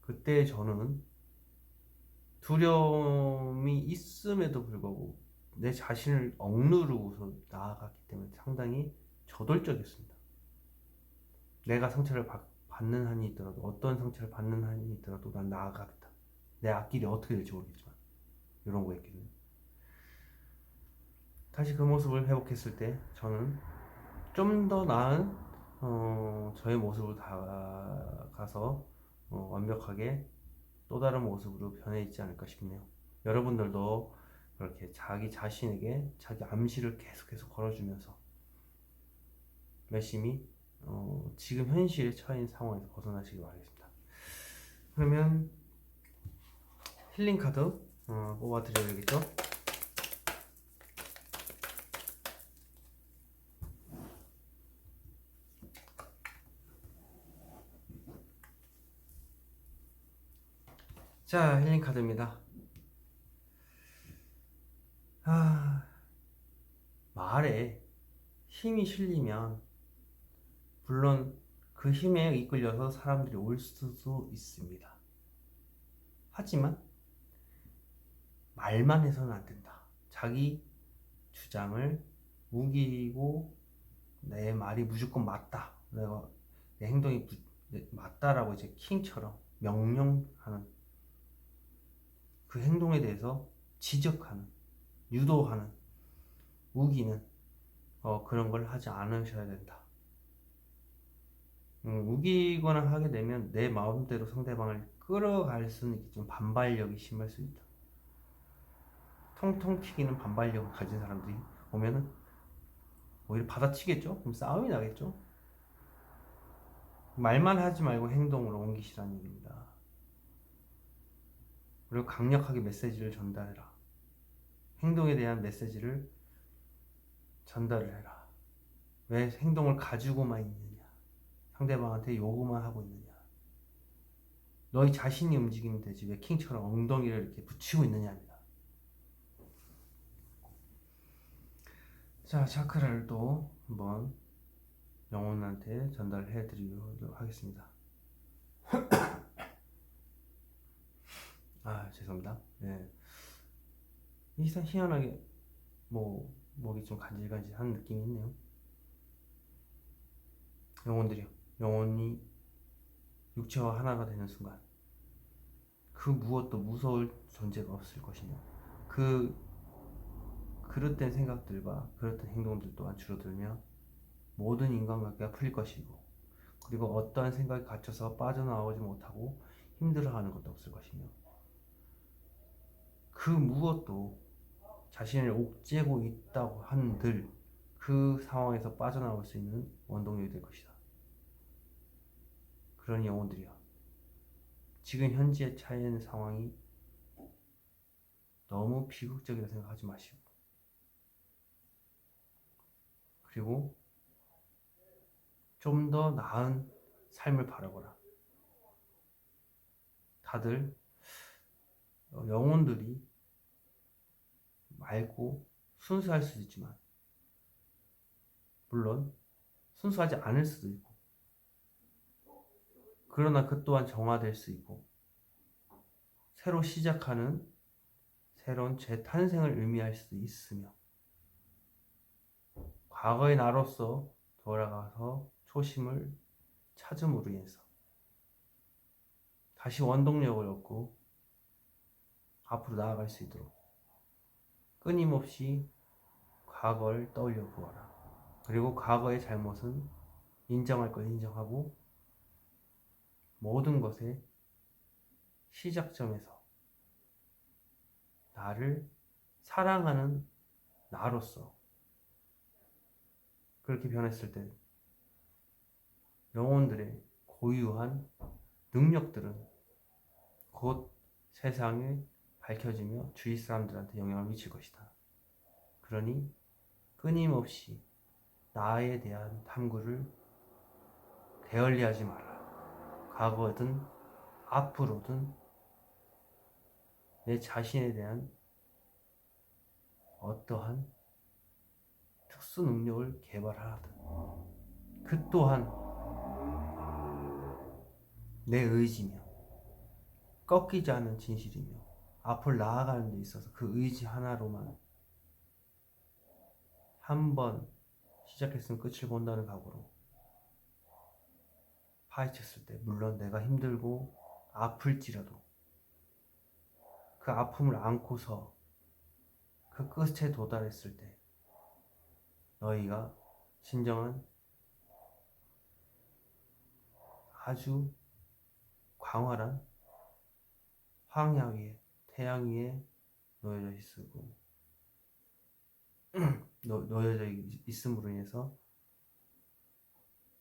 그때 저는 두려움이 있음에도 불구하고 내 자신을 억누르고서 나아갔기 때문에 상당히 저돌적이었습니다. 내가 상처를 받는 한이 있더라도, 어떤 상처를 받는 한이 있더라도 난 나아가겠다. 내 앞길이 어떻게 될지 모르겠지만 이런 거였거든요. 다시 그 모습을 회복했을 때 저는 좀 더 나은 저의 모습으로 다가가서 완벽하게 또 다른 모습으로 변해 있지 않을까 싶네요. 여러분들도 그렇게 자기 자신에게 자기 암시를 계속해서 걸어주면서 열심히 지금 현실에 처한 상황에서 벗어나시기 바라겠습니다. 그러면 힐링 카드 뽑아 드려야겠죠? 자, 힐링 카드입니다. 말에 힘이 실리면 물론 그 힘에 이끌려서 사람들이 올 수도 있습니다. 하지만 말만 해서는 안 된다. 자기 주장을 우기고 내 말이 무조건 맞다. 내 행동이 맞다라고 이제 킹처럼 명령하는 그 행동에 대해서 지적하는, 유도하는, 우기는 그런 걸 하지 않으셔야 된다. 우기거나 하게 되면 내 마음대로 상대방을 끌어갈 수는 있겠지만 반발력이 심할 수 있다. 통통 튀기는 반발력을 가진 사람들이 오면은 오히려 받아치겠죠? 그럼 싸움이 나겠죠? 말만 하지 말고 행동으로 옮기시라는 얘기입니다. 그리고 강력하게 메시지를 전달해라. 행동에 대한 메시지를 전달을 해라. 왜 행동을 가지고만 있느냐? 상대방한테 요구만 하고 있느냐? 너희 자신이 움직이면 되지 왜 킹처럼 엉덩이를 이렇게 붙이고 있느냐입니다. 자, 차크라를 또 한번 영혼한테 전달해 드리도록 하겠습니다. 죄송합니다. 네. 일단 희한하게 목이 좀 간질간질한 느낌이 있네요. 영혼들이요. 영혼이 육체와 하나가 되는 순간 그 무엇도 무서울 존재가 없을 것이며 그릇된 생각들과 그릇된 행동들 또한 줄어들며 모든 인간관계가 풀릴 것이고 그리고 어떠한 생각이 갇혀서 빠져나오지 못하고 힘들어하는 것도 없을 것이며 그 무엇도 자신을 옥죄고 있다고 한들 그 상황에서 빠져나올 수 있는 원동력이 될 것이다. 그런 영혼들이야. 지금 현재 처해 있는 상황이 너무 비극적이라 생각하지 마시고 그리고 좀 더 나은 삶을 바라보라. 다들 영혼들이 맑고 순수할 수도 있지만 물론 순수하지 않을 수도 있고 그러나 그 또한 정화될 수 있고 새로 시작하는 새로운 재탄생을 의미할 수도 있으며 과거의 나로서 돌아가서 초심을 찾음으로 인해서 다시 원동력을 얻고 앞으로 나아갈 수 있도록 끊임없이 과거를 떠올려 보아라. 그리고 과거의 잘못은 인정할 걸 인정하고 모든 것의 시작점에서 나를 사랑하는 나로서 그렇게 변했을 때 영혼들의 고유한 능력들은 곧 세상에 밝혀지며 주위 사람들한테 영향을 미칠 것이다. 그러니 끊임없이 나에 대한 탐구를 게을리하지 마라. 과거든 앞으로든 내 자신에 대한 어떠한 특수 능력을 개발하든, 그 또한 내 의지며 꺾이지 않는 진실이며 앞을 나아가는 데 있어서 그 의지 하나로만 한번 시작했으면 끝을 본다는 각오로 파헤쳤을 때, 물론 내가 힘들고 아플지라도 그 아픔을 안고서 그 끝에 도달했을 때 너희가 진정한 아주 광활한 황야 위에, 태양 위에 놓여져 있고 놓여져 있음으로 인해서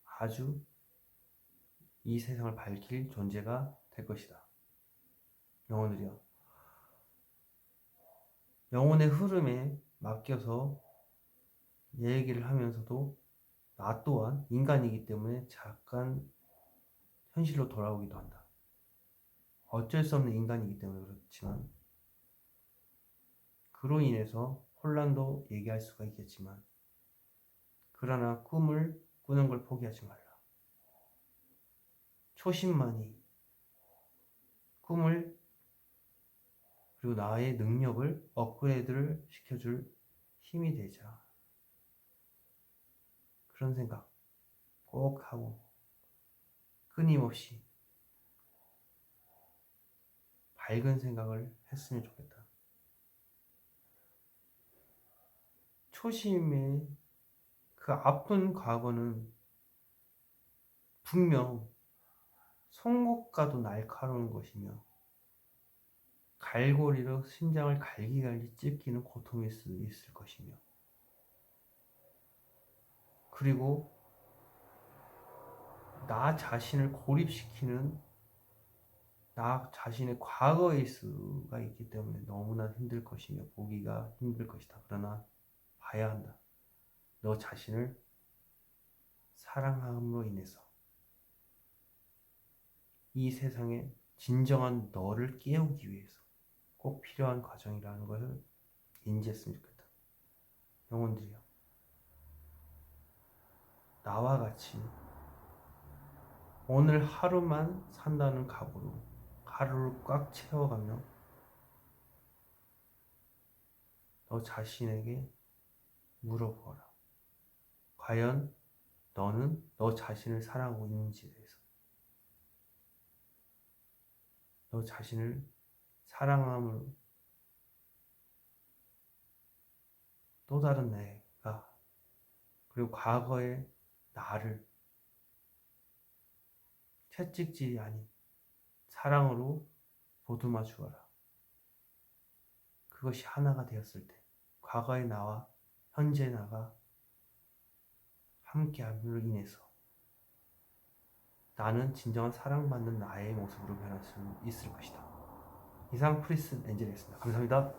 아주 이 세상을 밝힐 존재가 될 것이다. 영혼들이여, 영혼의 흐름에 맡겨서 얘기를 하면서도 나 또한 인간이기 때문에 잠깐 현실로 돌아오기도 한다. 어쩔 수 없는 인간이기 때문에 그렇지만, 그로 인해서 혼란도 얘기할 수가 있겠지만, 그러나 꿈을 꾸는 걸 포기하지 말라. 초심만이 꿈을, 그리고 나의 능력을 업그레이드를 시켜줄 힘이 되자. 그런 생각 꼭 하고 끊임없이 밝은 생각을 했으면 좋겠다. 초심의 그 아픈 과거는 분명 송곳과도 날카로운 것이며 갈고리로 심장을 갈기갈기 찢기는 고통일 수 있을 것이며, 그리고 나 자신을 고립시키는 나 자신의 과거일 수가 있기 때문에 너무나 힘들 것이며 보기가 힘들 것이다. 그러나 봐야 한다. 너 자신을 사랑함으로 인해서 이 세상에 진정한 너를 깨우기 위해서 꼭 필요한 과정이라는 것을 인지했으면 좋겠다. 영혼들이여, 나와 같이 오늘 하루만 산다는 각오로 하루를 꽉 채워가며 너 자신에게 물어보거라. 과연 너는 너 자신을 사랑하고 있는지에 대해서. 너 자신을 사랑함으로 또 다른 내가, 그리고 과거의 나를 채찍질이 아닌 사랑으로 보듬어 주어라. 그것이 하나가 되었을 때 과거의 나와 현재 나가 함께함으로 인해서 나는 진정한 사랑받는 나의 모습으로 변할 수 있을 것이다. 이상 프리스 엔젤이었습니다. 감사합니다.